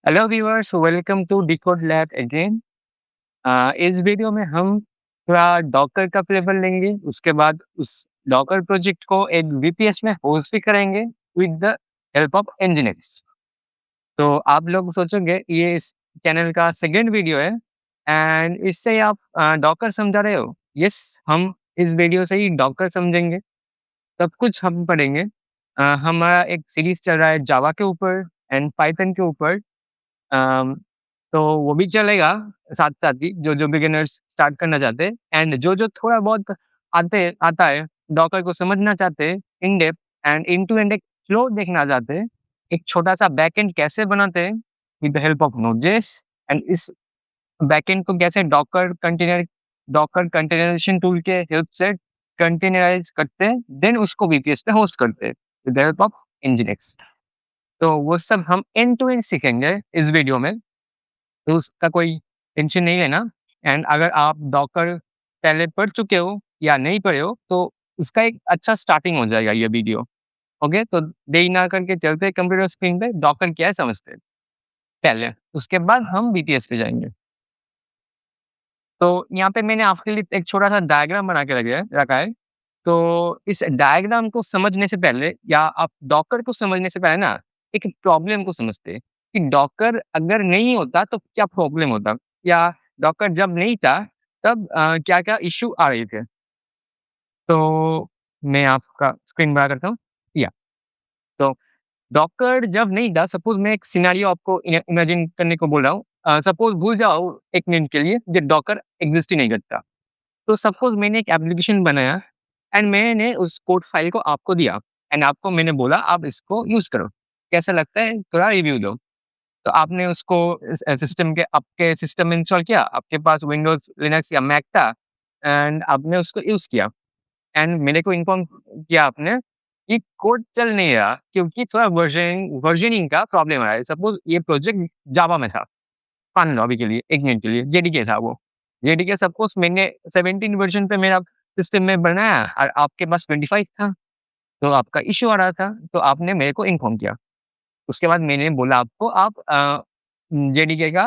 Hello viewers, welcome to decode lab again. इस video में हम थोड़ा डॉकर का फ्लेवर लेंगे। उसके बाद उस डॉकर प्रोजेक्ट को एक वीपीएस में होस्ट भी करेंगे विद द हेल्प ऑफ एनजीनिक्स। तो आप लोग सोचोगे ये इस चैनल का सेकंड वीडियो है एंड इससे आप डॉकर समझा रहे हो। यस, हम इस वीडियो से ही डॉकर समझेंगे। सब कुछ हम पढ़ेंगे। हमारा एक सीरीज चल रहा है जावा के ऊपर एंड पाइथन के ऊपर। अम, तो वो भी चलेगा साथ-साथ ही जो बिगिनर्स स्टार्ट करना चाहते हैं एंड जो थोड़ा बहुत आता है, डॉकर को समझना चाहते हैं in depth and end to end एक फ्लो देखना चाहते हैं, एक छोटा-सा बैकएंड कैसे बनाते हैं with the help of Node JS and इस बैकएंड को कैसे डॉकर कंटेनराइज़ेशन टूल के हेल्प से कंटेनराइज़ करते हैं, देन उसको वीपीएस पे होस्ट करते हैं with the help of nginx। तो वो सब हम एंड टू एंड सीखेंगे इस वीडियो में। तो उसका कोई टेंशन नहीं लेना। एंड अगर आप डॉकर पहले पढ़ चुके हो या नहीं पढ़े हो तो उसका एक अच्छा स्टार्टिंग हो जाएगा ये वीडियो। ओके, तो देरी ना करके चलते हैं कंप्यूटर स्क्रीन पे डॉकर क्या है समझते हैं पहले, उसके बाद हम बीटीएस पे जाएंगे। तो यहाँ पे मैंने आपके लिए एक छोटा सा डायग्राम बना के रखा है। तो इस डायग्राम को समझने से पहले या आप डॉकर को समझने से पहले ना एक प्रॉब्लम को समझते हैं कि डॉकर अगर नहीं होता तो क्या प्रॉब्लम होता, या डॉकर जब नहीं था तब क्या-क्या इश्यू आ रहे थे। तो मैं आपका स्क्रीन बड़ा करता हूँ। या तो डॉकर जब नहीं था, सपोज़ मैं एक सिनेरियो आपको इमेजिन करने को बोल रहा हूँ। सपोज़ भूल जाओ 1 मिनट के लिए कि डॉकर एक्सिस्ट ही नहीं करता। तो सपोज़ मैंने एक एप्लीकेशन बनाया एंड मैंने उस कोड फाइल को आपको दिया एंड आपको मैंने बोला आप इसको यूज़ करो। कैसा लगता है? थोड़ा रिव्यू दो। तो आपने उसको सिस्टम के आपके सिस्टम में इंस्टॉल किया, आपके पास विंडोज़, लिनक्स या मैक था एंड आपने उसको यूज़ किया एंड मेरे को इन्फॉर्म किया आपने कि कोड चल नहीं रहा क्योंकि थोड़ा वर्जनिंग का प्रॉब्लम आ रहा है। सपोज़ ये प्रोजेक्ट जावा में था, मान लो अभी के लिए 1 मिनट के लिए जेडीके था वो। जेडीके सपोज़ मैंने 17 वर्ज़न पे मेरा सिस्टम में बनाया और आपके पास 25 था, तो आपका इश्यू आ रहा था, तो आपने मेरे को इन्फॉर्म किया। उसके बाद मैंने बोला आपको आप जेडीके का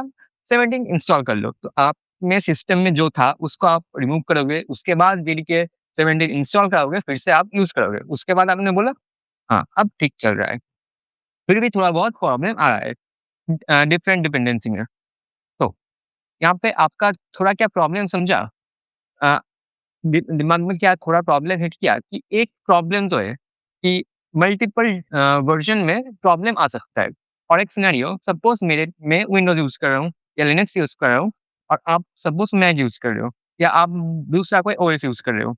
17 इंस्टॉल कर लो। तो आपने सिस्टम में जो था उसको आप रिमूव करोगे, उसके बाद जेडीके 17 इंस्टॉल कराओगे, फिर से आप यूज़ करोगे। उसके बाद आपने बोला हाँ, अब ठीक चल रहा है। फिर भी थोड़ा बहुत प्रॉब्लम आ रहा है डिफरेंट डिपेंडेंसी में। तो यहाँ पे आपका थोड़ा क्या प्रॉब्लम समझा? अ, दिमाग में क्या थोड़ा प्रॉब्लम हिट किया कि एक प्रॉब्लम तो है कि मल्टीपल वर्ज़न में प्रॉब्लम आ सकता है। और एक सिनेरियो सपोज़ मैं विंडोज़ यूज़ कर रहा हूँ या लिनक्स यूज़ कर रहा हूँ और आप सपोज़ मैक यूज़ कर रहे हो या आप दूसरा कोई ओएस यूज़ कर रहे हो।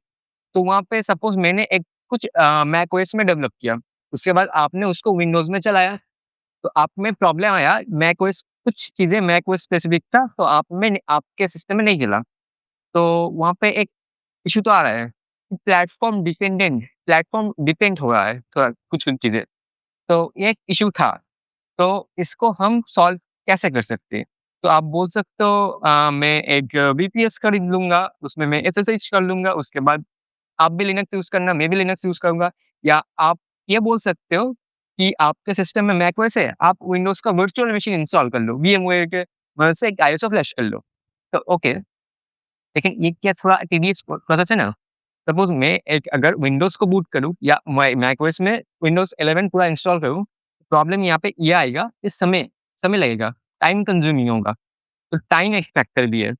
तो वहाँ पे सपोज़ मैंने एक कुछ मैक ओएस में डेवलप किया, उसके बाद आपने उसको विंडोज़ में चलाया, तो आप में प्रॉब्लम आया मैक ओएस कुछ चीज़ें मैक ओएस स्पेसिफिक था, तो आप में आपके सिस्टम में नहीं चला। तो वहाँ पे एक इश्यू तो आ रहा है कि प्लेटफ़ॉर्म डिपेंड हो रहा है थोड़ा कुछ-कुछ चीज़ें। तो ये एक इश्यू था, तो इसको हम सॉल्व कैसे कर सकते हैं? तो आप बोल सकते हो मैं एक वीपीएस खरीद लूँगा, उसमें मैं एसएसएच कर लूँगा, उसके बाद आप भी लिनक्स यूज़ करना, मैं भी लिनक्स यूज़ करूँगा। या आप ये बोल सकते हो कि आपके सिस्टम में मैकओएस है, आप विंडोज़ का वर्चुअल मशीन इंस्टॉल कर लो, वीएमवेयर के मदद से एक आईएसओ फ्लैश कर लो। तो ओके, लेकिन ये क्या थोड़ा टीडियस प्रोसेस है ना? सपोज़ मैं एक अगर विंडोज़ को बूट करूँ या मैकओएस में विंडोज़ 11 पूरा इंस्टॉल करूँ, प्रॉब्लम यहाँ पे ये आएगा कि समय लगेगा, टाइम कंज्यूमिंग होगा, तो टाइम एक फैक्टर भी है।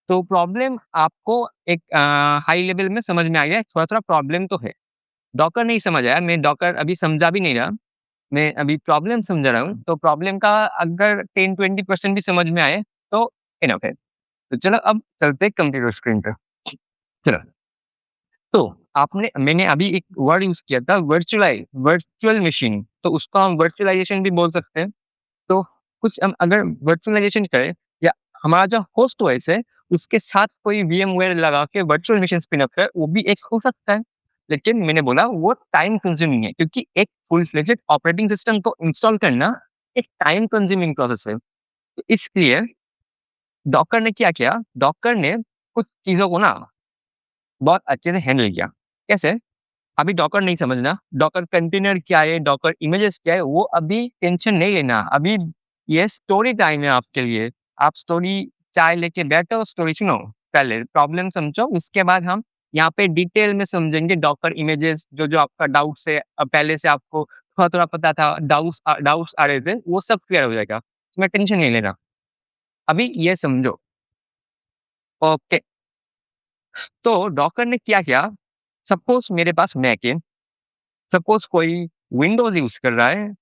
तो प्रॉब्लम आपको एक हाई लेवल में समझ में आ गया है, थोड़ा-थोड़ा प्रॉब्लम तो है। डॉकर नहीं समझ आया, मैं डॉकर अभी समझा भी नहीं रहा, मैं अभी प्रॉब्लम समझा रहा हूँ, तो प्रॉब्लम का अगर 10-20% भी समझ में आए, तो इनफ है। तो चलो अब चलते हैं कंप्यूटर स्क्रीन पे। चलो, तो आपने मैंने अभी एक वर्ड यूज़ किया था वर्चुअल मशीन, तो उसको हम वर्चुअलाइज़ेशन भी बोल सकते हैं। तो कुछ हम अगर वर्चुअलाइज़ेशन करें या हमारा जो होस्ट ओएस है, उसके साथ कोई वीएमवेयर लगा के वर्चुअल मशीन स्पिन अप करे, वो भी एक हो सकता है। लेकिन मैंने बोला वो टाइम कंज्यूमिंग है क्योंकि एक फुल फ्लेजेड ऑपरेटिंग सिस्टम को इंस्टॉल करना एक टाइम कंज्यूमिंग प्रोसेस है। तो इसलिए डॉकर ने क्या किया, डॉकर ने कुछ चीज़ों को ना बहुत अच्छे से हैंडल किया। कैसे? अभी डॉकर नहीं समझना, डॉकर कंटेनर क्या है, डॉकर इमेजेस क्या है, वो अभी टेंशन नहीं लेना। अभी ये स्टोरी टाइम है आपके लिए। आप स्टोरी चाय लेके बैठो, स्टोरी सुनो। पहले प्रॉब्लम समझो, उसके बाद हम यहाँ पे डिटेल में समझेंगे डॉकर इमेजेस जो आपका डाउट्स है पहले से आपको थोड़ा-थोड़ा पता था, डाउट्स आ रहे थे, वो सब क्लियर हो जाएगा। इसमें टेंशन नहीं लेना। अभी ये समझो। ओके, तो डॉकर ने क्या किया, सपोज़ मेरे पास मैक है, सपोज़ कोई विंडोज़ यूज़ कर रहा है,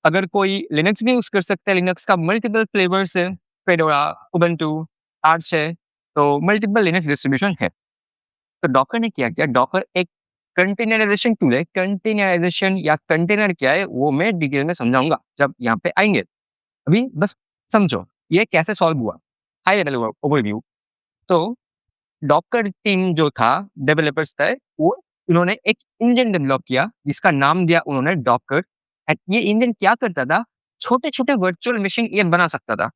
अगर कोई लिनक्स भी यूज़ कर सकता है, लिनक्स का मल्टीपल फ्लेवर्स है, फेडोरा, उबुंटू, आर्च है, तो मल्टीपल लिनक्स डिस्ट्रीब्यूशन है। तो डॉकर ने क्या किया, डॉकर एक कंटेनराइज़ेशन टूल है, कंटेनराइज़ेशन या कंटेनर क्या है, वो मैं डिटेल में समझाऊँगा, जब यहाँ पे आएँगे। अभी बस समझो, ये कैसे सॉल्व हुआ? High level overview. तो डॉकर टीम जो था, डेवलपर्स थे, वो उन्होंने एक इंजन डेवलप किया, जिसका नाम दिया उन्होंने डॉकर। एंड ये इंजन क्या करता था, छोटे-छोटे वर्चुअल मशीन ये बना सकता था,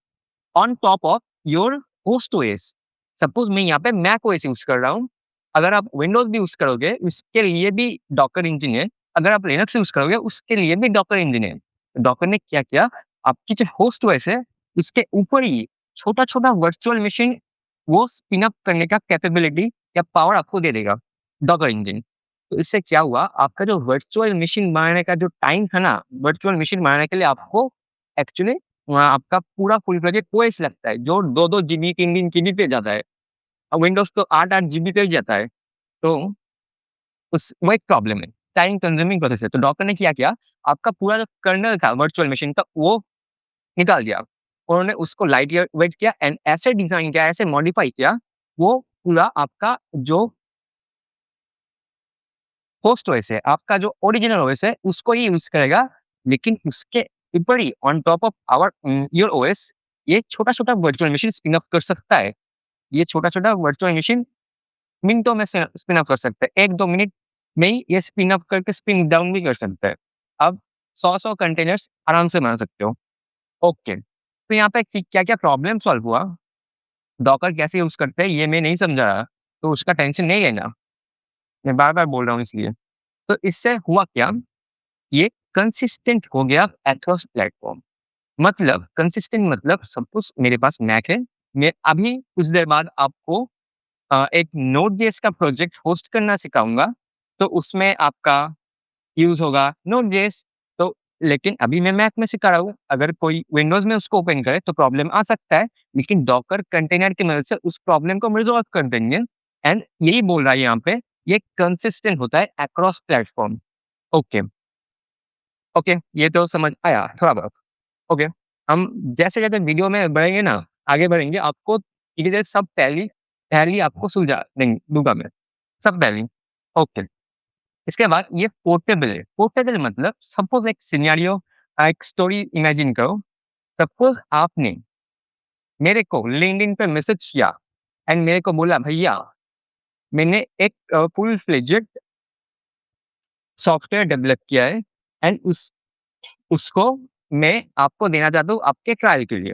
on top of your host OS. Suppose मैं यहाँ पे मैक ओएस यूज़ कर रहा हूँ, अगर आप विंडोज़ भी यूज़ करोगे, उसके लिए भी डॉकर इंजन है, अगर आप लिनक्स यूज़ करोगे, उसके लिए भी डॉकर इंजन है। डॉकर ने क्या किया, आपकी जो होस्ट ओएस है, उसके ऊपर ही छोटा-छोटा वर्चुअल मशीन वो स्पिन अप करने का कैपेबिलिटी या पावर आपको दे देगा, डॉकर इंजन। तो इससे क्या हुआ, आपका जो वर्चुअल मशीन बनाने का जो टाइम था ना, वर्चुअल मशीन बनाने के लिए आपको एक्चुअली आपका पूरा फुल फ्लेजेड ओएस लगता है, जो 2-2 जीबी, 3-3 जीबी पे जाता है। अब विंडोज़ तो 8-8 जीबी पे ही जाता है। तो उस वो एक प्रॉब्लम है, टाइम कंज्यूमिंग प्रोसेस है। तो डॉकर ने क्या किया, आपका पूरा जो कर्नेल था वर्चुअल मशीन का, वो निकाल दिया। उन्होंने उसको लाइट ईयर वेट किया एंड ऐसे डिज़ाइन किया, ऐसे मॉडिफाई किया, वो पूरा आपका जो होस्ट ओएस है, आपका जो ओरिजिनल ओएस है, उसको ही यूज़ करेगा, लेकिन उसके ऊपर ही on top of your OS, ये छोटा-छोटा वर्चुअल मशीन स्पिन अप कर सकता है। ये छोटा-छोटा वर्चुअल मशीन मिनटों में से स्पिन अप कर सकता है। 1-2 मिनट में ही ये स्पिन अप करके स्पिन डाउन भी कर सकता है। अब 100-100 कंटेनर्स आराम से बना सकते हो। ओके, तो यहाँ पे क्या-क्या प्रॉब्लम सॉल्व हुआ, डॉकर कैसे यूज़ करते हैं, ये मैं नहीं समझाया, तो उसका टेंशन नहीं लेना। मैं बार-बार बोल रहा हूँ इसलिए। तो इससे हुआ क्या, ये कंसिस्टेंट हो गया अक्रॉस प्लेटफ़ॉर्म। मतलब कंसिस्टेंट मतलब सपोज़ मेरे पास मैक है, मैं अभी कुछ देर बाद आपको एक नोड.जेएस का प्रोजेक्ट होस्ट करना सिखाऊँगा, तो उसमें आपका यूज़ होगा नोड.जेएस। तो लेकिन अभी मैं मैक में सिखा रहा हूँ, अगर कोई विंडोज़ में उसको ओपन करे तो प्रॉब्लम आ सकता है, लेकिन डॉकर कंटेनर की मदद से उस प्रॉब्लम को हम रिज़ॉल्व कर देंगे। एंड यही बोल रहा है यहाँ पे, ये कंसिस्टेंट होता है अक्रॉस प्लेटफ़ॉर्म। ओके, ओके, ये तो समझ आया थोड़ा बहुत। ओके, हम जैसे-जैसे वीडियो में बढ़ेंगे ना, आगे बढ़ेंगे, आपको धीरे-धीरे सब पहेली पहेली आपको सुलझा दूँगा मैं, सब पहेली। ओके, इसके बाद ये पोर्टेबल है। पोर्टेबल मतलब सपोज़ एक सिनेरियो एक स्टोरी इमेजिन करो। सपोज़ आपने मेरे को लिंक्डइन पे मैसेज किया एंड मेरे को बोला, भैया मैंने एक फुल फ्लेजेड सॉफ्टवेयर डेवलप किया है एंड उसको मैं आपको देना चाहता हूँ आपके ट्रायल के लिए।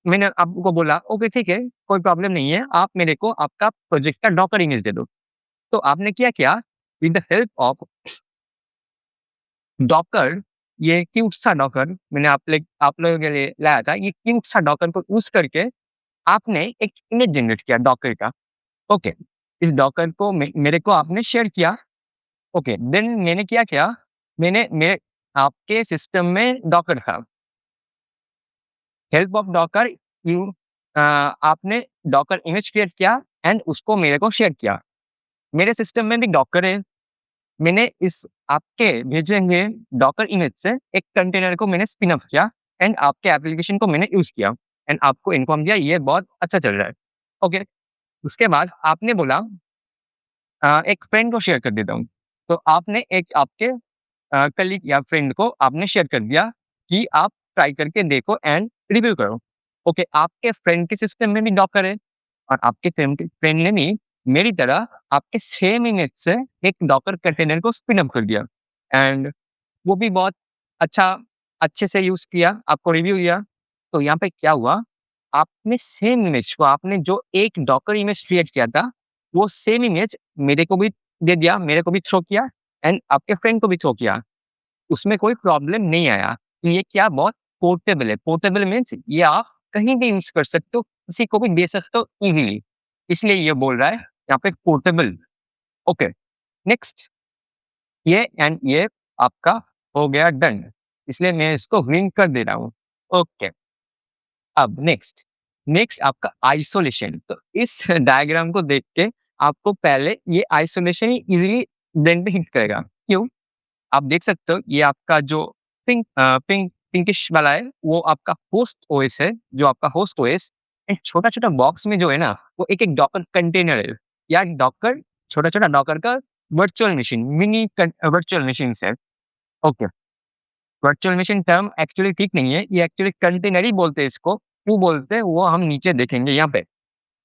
मैंने आपको बोला, ओके ठीक है, कोई प्रॉब्लम नहीं है, आप मेरे को आपका प्रोजेक्ट का डॉकर इमेज दे दो। तो आपने क्या किया, with the help of Docker, ये क्यूट सा डॉकर मैंने आप लोगों के लिए लाया था, ये क्यूट सा डॉकर को यूज़ करके आपने एक इमेज जनरेट किया डॉकर का। ओके, इस डॉकर को मेरे को आपने शेयर किया। ओके, देन मैंने क्या किया, मैंने मेरे आपके सिस्टम में डॉकर था। हेल्प ऑफ डॉकर यू आपने डॉकर इमेज क्रिएट किया एंड उसको मेरे को शेयर किया। मेरे सिस्टम में भी डॉकर है। मैंने इस आपके भेजे हुए डॉकर इमेज से एक कंटेनर को मैंने स्पिन अप किया एंड आपके एप्लीकेशन को मैंने यूज़ किया एंड आपको इन्फॉर्म दिया ये बहुत अच्छा चल रहा है। ओके, उसके बाद आपने बोला एक फ्रेंड को शेयर कर देता हूँ। तो आपने एक आपके कलीग या फ्रेंड को आपने शेयर कर दिया कि आप ट्राई करके देखो एंड रिव्यू करो। ओके, आपके फ्रेंड के सिस्टम में भी डॉकर है और आपके फ्रेंड ने भी मेरी तरह आपके सेम इमेज से एक डॉकर कंटेनर को स्पिन अप कर दिया एंड वो भी बहुत अच्छा अच्छे से यूज़ किया, आपको रिव्यू दिया। तो यहाँ पे क्या हुआ, आपने सेम इमेज को आपने जो एक डॉकर इमेज क्रिएट किया था, वो सेम इमेज मेरे को भी दे दिया, मेरे को भी थ्रो किया एंड आपके फ्रेंड को भी थ्रो किया। उसमें कोई प्रॉब्लम नहीं आया। तो ये क्या बहुत पोर्टेबल है। पोर्टेबल मीन्स ये आप कहीं भी यूज़ कर सकते हो, किसी को भी दे सकते हो ईज़िली, इसलिए ये बोल रहा है यहाँ पे पोर्टेबल। ओके, नेक्स्ट ये एंड ये आपका हो गया डन, इसलिए मैं इसको ग्रीन कर दे रहा हूँ। ओके, अब नेक्स्ट, नेक्स्ट आपका आइसोलेशन। तो इस डायग्राम को देख के आपको पहले ये आइसोलेशन ही इज़िली ब्रेन पे हिट करेगा। क्यों? आप देख सकते हो ये आपका जो पिंकिश वाला है वो आपका होस्ट ओएस है, जो आपका होस्ट ओएस एंड छोटा-छोटा बॉक्स में जो है ना, वो एक-एक डॉकर कंटेनर है या डॉकर छोटा-छोटा डॉकर का virtual machine, mini virtual machines है। Okay, virtual machine term actually ठीक नहीं है, ये एक्चुअली कंटेनर ही बोलते हैं इसको, क्यों बोलते हैं वो हम नीचे देखेंगे यहाँ पे।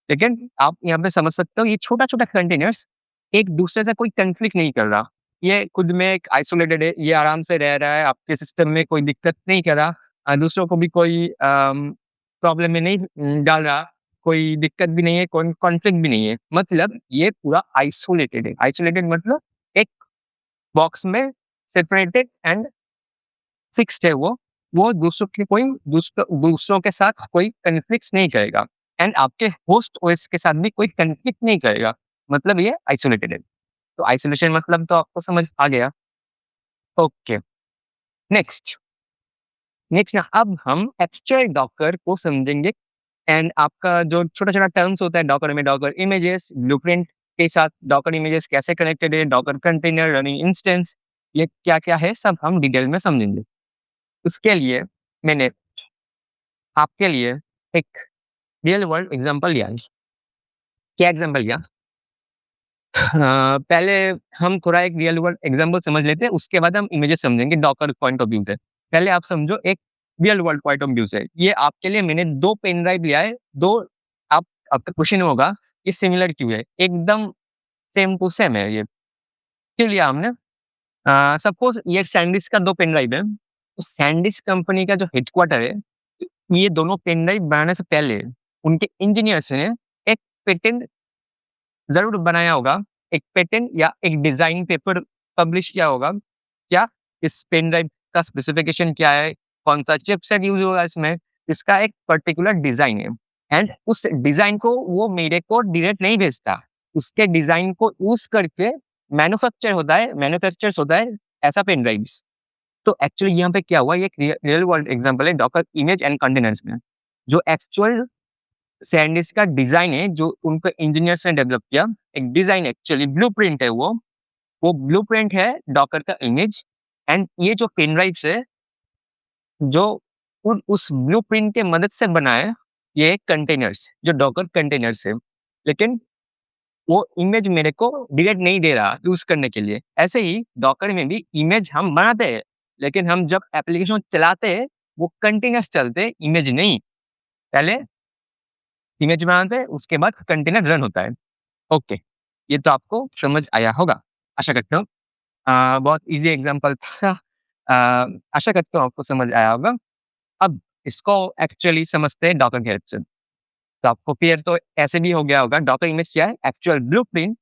लेकिन आप यहाँ पे समझ सकते हो ये छोटा-छोटा कंटेनर्स एक दूसरे से कोई कॉन्फ्लिक्ट नहीं कर रहा। ये खुद में एक आइसोलेटेड है, ये आराम से रह रहा है, आपके सिस्टम में कोई दिक्कत नहीं कर रहा, दूसरों को भी कोई प्रॉब्लम में नहीं डाल रहा, कोई दिक्कत भी नहीं है, कोई कॉन्फ्लिक्ट भी नहीं है। मतलब ये पूरा आइसोलेटेड है। आइसोलेटेड मतलब एक बॉक्स में सेपरेटेड एंड फिक्स्ड है वो दूसरों की कोई दूसरों के साथ कोई कॉन्फ्लिक्ट्स नहीं करेगा एंड आपके होस्ट ओएस के साथ भी कोई कॉन्फ्लिक्ट नहीं करेगा, मतलब ये आइसोलेटेड है। तो आइसोलेशन मतलब तो आपको समझ आ गया। ओके, नेक्स्ट नेक्स्ट ना अब हम एक्चुअल डॉकर को समझेंगे एंड आपका जो छोटा-छोटा टर्म्स होता है डॉकर में, डॉकर इमेजेस, ब्लूप्रिंट के साथ डॉकर इमेजेस कैसे कनेक्टेड है, डॉकर कंटेनर, रनिंग इंस्टेंस, ये क्या-क्या है सब हम डिटेल में समझेंगे। उसके लिए मैंने आपके लिए एक रियल वर्ल्ड एग्जांपल लिया है। क्या एग्जांपल लिया? पहले हम थोड़ा एक रियल वर्ल्ड एग्जांपल समझ लेते हैं, उसके बाद हम इमेजेस समझेंगे डॉकर पॉइंट ऑफ व्यू से। पहले आप समझो एक real world point of view से। ये आपके लिए मैंने 2 पेन ड्राइव लिया है, 2 आप आपका क्वेश्चन होगा ये सिमिलर क्यों है? एकदम सेम टू सेम है ये। क्यों लिया हमने? सपोज़ ये सैनडिस्क का 2 पेन ड्राइव है, तो सैनडिस्क कंपनी का जो हेडक्वार्टर है, ये दोनों पेन ड्राइव बनाने से पहले उनके इंजीनियर्स ने एक पेटेंट ज़रूर बनाया होगा, एक पेटेंट या एक डिज़ाइन पेपर पब्लिश किया होगा। क्या इस पेन ड्राइव का स्पेसिफिकेशन क्या है? कौन-सा चिपसेट यूज़ होगा इसमें? इसका एक पर्टिकुलर डिज़ाइन है एंड उस डिज़ाइन को वो मेरे को डायरेक्ट नहीं भेजता। उसके डिज़ाइन को यूज़ करके मैन्युफैक्चर्स होता है ऐसा पेन ड्राइव्स। तो एक्चुअली यहाँ पे क्या हुआ, ये एक रियल वर्ल्ड एग्जांपल है डॉकर इमेज एंड कंटेनर्स में। जो एक्चुअल सैनडिस्क का डिज़ाइन है जो उनके इंजीनियर्स ने डेवलप किया, एक डिज़ाइन एक्चुअली ब्लूप्रिंट है वो ब्लूप्रिंट है डॉकर का इमेज एंड ये जो पेन ड्राइव्स है, जो उस ब्लूप्रिंट के मदद से बना है, ये कंटेनर्स, जो डॉकर कंटेनर्स है। लेकिन वो इमेज मेरे को डायरेक्ट नहीं दे रहा यूज़ करने के लिए। ऐसे ही डॉकर में भी इमेज हम बनाते हैं, लेकिन हम जब एप्लीकेशन चलाते हैं, वो कंटेनर्स चलते हैं, इमेज नहीं। पहले इमेज बनाते हैं, उसके बाद कंटेनर रन होता है। ओके, ये तो आपको समझ आया होगा, आशा करता हूँ। बहुत ईज़ी एग्ज़ाम्पल था। आशा करता हूँ आपको समझ आया होगा। अब इसको एक्चुअली समझते हैं डॉकर की हेल्प से। तो आपको क्लियर तो ऐसे भी हो गया होगा डॉकर इमेज क्या है? एक्चुअल ब्लूप्रिंट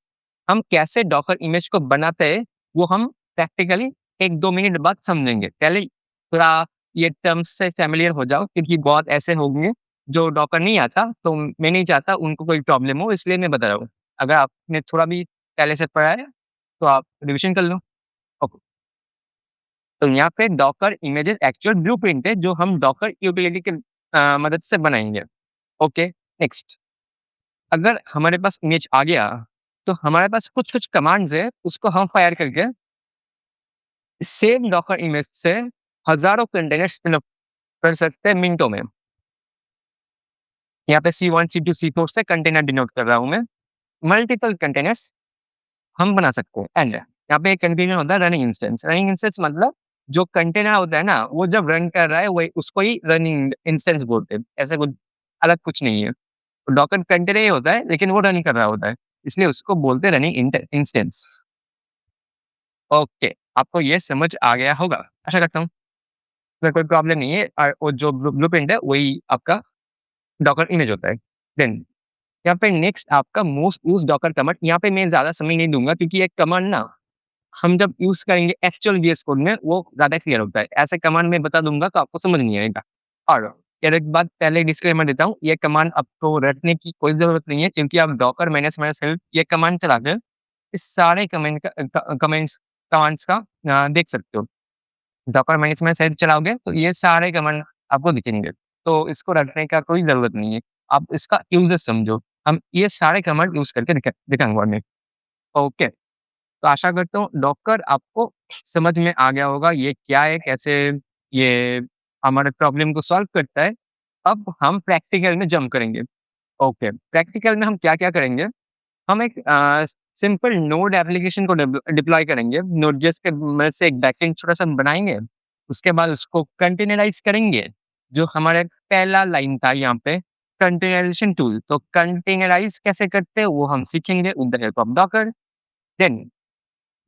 हम कैसे डॉकर इमेज को बनाते हैं, वो हम प्रैक्टिकली 1-2 मिनट बाद समझेंगे। पहले थोड़ा ये टर्म्स से फ़ैमिलियर हो जाओ क्योंकि बहुत ऐसे होंगे जो डॉकर नहीं आता, तो मैं नहीं चाहता उनको कोई प्रॉब्लम हो इसलिए मैं बता रहा हूँ। अगर आपने थोड़ा भी पहले से पढ़ा है, तो आप रिविज़न कर लो। ओके, तो यहाँ पे डॉकर इमेजेस एक्चुअल ब्लूप्रिंट है जो हम डॉकर यूटिलिटी के मदद से बनाएँगे। ओके, नेक्स्ट अगर हमारे पास इमेज आ गया, तो हमारे पास कुछ-कुछ कमांड्स है, उसको हम फायर करके सेम डॉकर इमेज से हज़ारों कंटेनर स्पिन अप कर सकते हैं मिनटों में। यहाँ पे C1, C2, C4 से कंटेनर डिनोट कर रहा हूँ मैं। मल्टीपल कंटेनर्स हम बना सकते हैं एंड यहाँ पे एक कंटीन्यू होता है रनिंग इंस्टेंस। रनिंग इंस्टेंस मतलब जो कंटेनर होता है ना, वो जब रन कर रहा है, वही उसको ही रनिंग इंस्टेंस बोलते हैं। ऐसा कुछ अलग कुछ नहीं है। डॉकर कंटेनर ही होता है, लेकिन वो रन कर रहा होता है, इसलिए उसको बोलते हैं रनिंग इंस्टेंस। ओके, आपको ये समझ आ गया होगा, आशा करता हूँ। अगर कोई प्रॉब्लम नहीं है वो जो ब्लूप्रिंट है वही आपका डॉकर इमेज होता है। देन यहाँ पे नेक्स्ट आपका मोस्ट यूज्ड डॉकर कमांड, यहाँ पे मैं ज़्यादा समय नहीं दूँगा क्योंकि ये कमांड ना हम जब यूज़ करेंगे एक्चुअल वीएस कोड में वो ज़्यादा क्लियर होता है। ऐसे कमांड मैं बता दूँगा तो आपको समझ नहीं आएगा। और यार एक बात पहले डिस्क्लेमर देता हूँ, ये कमांड आपको रटने की कोई ज़रूरत नहीं है क्योंकि आप डॉकर माइनस माइनस हेल्प ये कमांड चलाकर इस सारे कमांड्स का देख सकते हो। डॉकर माइनस माइनस हेल्प चलाओगे तो ये सारे कमांड आपको दिखेंगे। तो इसको रटने का कोई ज़रूरत नहीं है। आप इसका यूज़ेस समझो। हम ये सारे कमांड यूज़ करके दिखाऊँगा बाद में। ओके। तो आशा करता हूँ डॉकर आपको समझ में आ गया होगा ये क्या है, कैसे ये हमारे प्रॉब्लम को सॉल्व करता है। अब हम प्रैक्टिकल में जंप करेंगे। ओके, प्रैक्टिकल में हम क्या-क्या करेंगे? हम एक सिंपल नोड एप्लीकेशन को डिप्लॉय करेंगे। नोड.जेएस के मदद से एक बैकएंड छोटा-सा बनाएँगे। उसके बाद उसको कंटेनराइज़ करेंगे। जो हमारा पहला लाइन था यहाँ पे कंटेनराइज़ेशन टूल। तो कंटेनराइज़ कैसे करते हैं वो हम सीखेंगे with the help of Docker. Then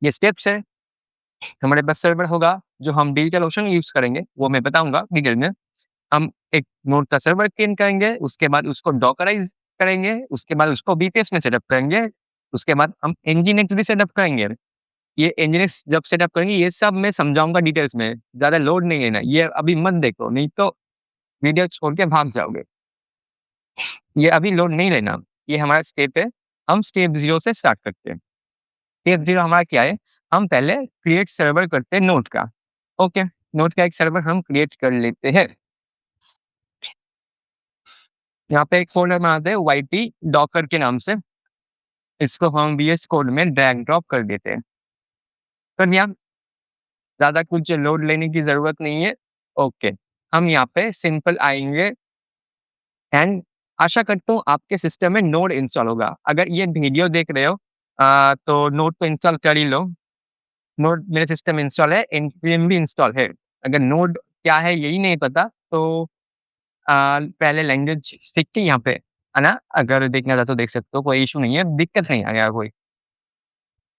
ये स्टेप्स है। हमारे पास सर्वर होगा, जो हम डिजिटल ओशन यूज़ करेंगे, वो मैं बताऊँगा डिटेल में। हम एक नोड का सर्वर क्रिएट करेंगे, उसके बाद उसको डॉकराइज़ करेंगे, उसके बाद उसको वीपीएस में सेटअप करेंगे, उसके बाद हम एनजीएनएक्स भी सेटअप करेंगे। ये एनजीएनएक्स जब सेटअप करेंगे, ये सब मैं समझाऊँगा डिटेल्स में, ज़्यादा लोड नहीं लेना, ये अभी मत देखो, नहीं तो वीडियो छोड़ के भाग जाओगे। ये अभी लोड नहीं लेना, ये हमारा स्टेप है, हम स्टेप 0 से स्टार्ट करते हैं। स्टेप 0 हमारा क्या है? हम पहले क्रिएट सर्वर करते हैं नोड का। ओके, नोड का एक सर्वर हम क्रिएट कर लेते हैं। यहाँ पे एक फ़ोल्डर बनाते हैं वाईटी डॉकर के नाम से। इसको हम वीएस कोड में ड्रैग ड्रॉप कर देते हैं। कर दिया? ज़्यादा कुछ लोड लेने की ज़रूरत नहीं है। ओके, हम यहाँ पे सिंपल आएँगे एंड आशा करता हूँ आपके सिस्टम में नोड इंस्टॉल होगा। अगर ये वीडियो देख रहे हो तो नोड तो इंस्टॉल कर ही लो। नोड मेरे सिस्टम में इंस्टॉल है, npm भी इंस्टॉल है। अगर नोड क्या है यही नहीं पता तो पहले लैंग्वेज सीख के यहाँ पे है ना, अगर देखना चाहते हो देख सकते हो, कोई इश्यू नहीं है, दिक्कत नहीं आएगा कोई।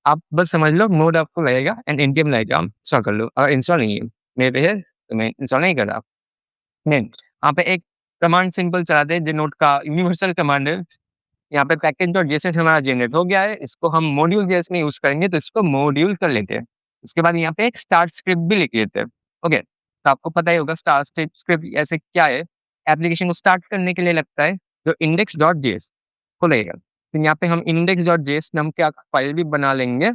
आप बस समझ लो नोड आपको लगेगा एंड npm लगेगा, इंस्टॉल कर लो। अगर इंस्टॉल नहीं है, मेरे पे है तो मैं इंस्टॉल नहीं कर रहा। देन यहाँ पे एक कमांड सिंपल चलाते हैं जो नोड का यूनिवर्सल कमांड है। यहाँ पे पैकेज.json हमारा जनरेट हो गया है, इसको हम मॉड्यूल.js में यूज़ करेंगे तो इसको मॉड्यूल कर लेते हैं। उसके बाद यहाँ पे एक स्टार्ट स्क्रिप्ट भी लिख लेते हैं। ओके, तो आपको पता ही होगा स्टार्ट स्क्रिप्ट ऐसे क्या है, एप्लीकेशन को स्टार्ट करने के लिए लगता है, जो index.js खुलेगा। तो यहाँ पे हम index.js नाम का फाइल भी बना लेंगे।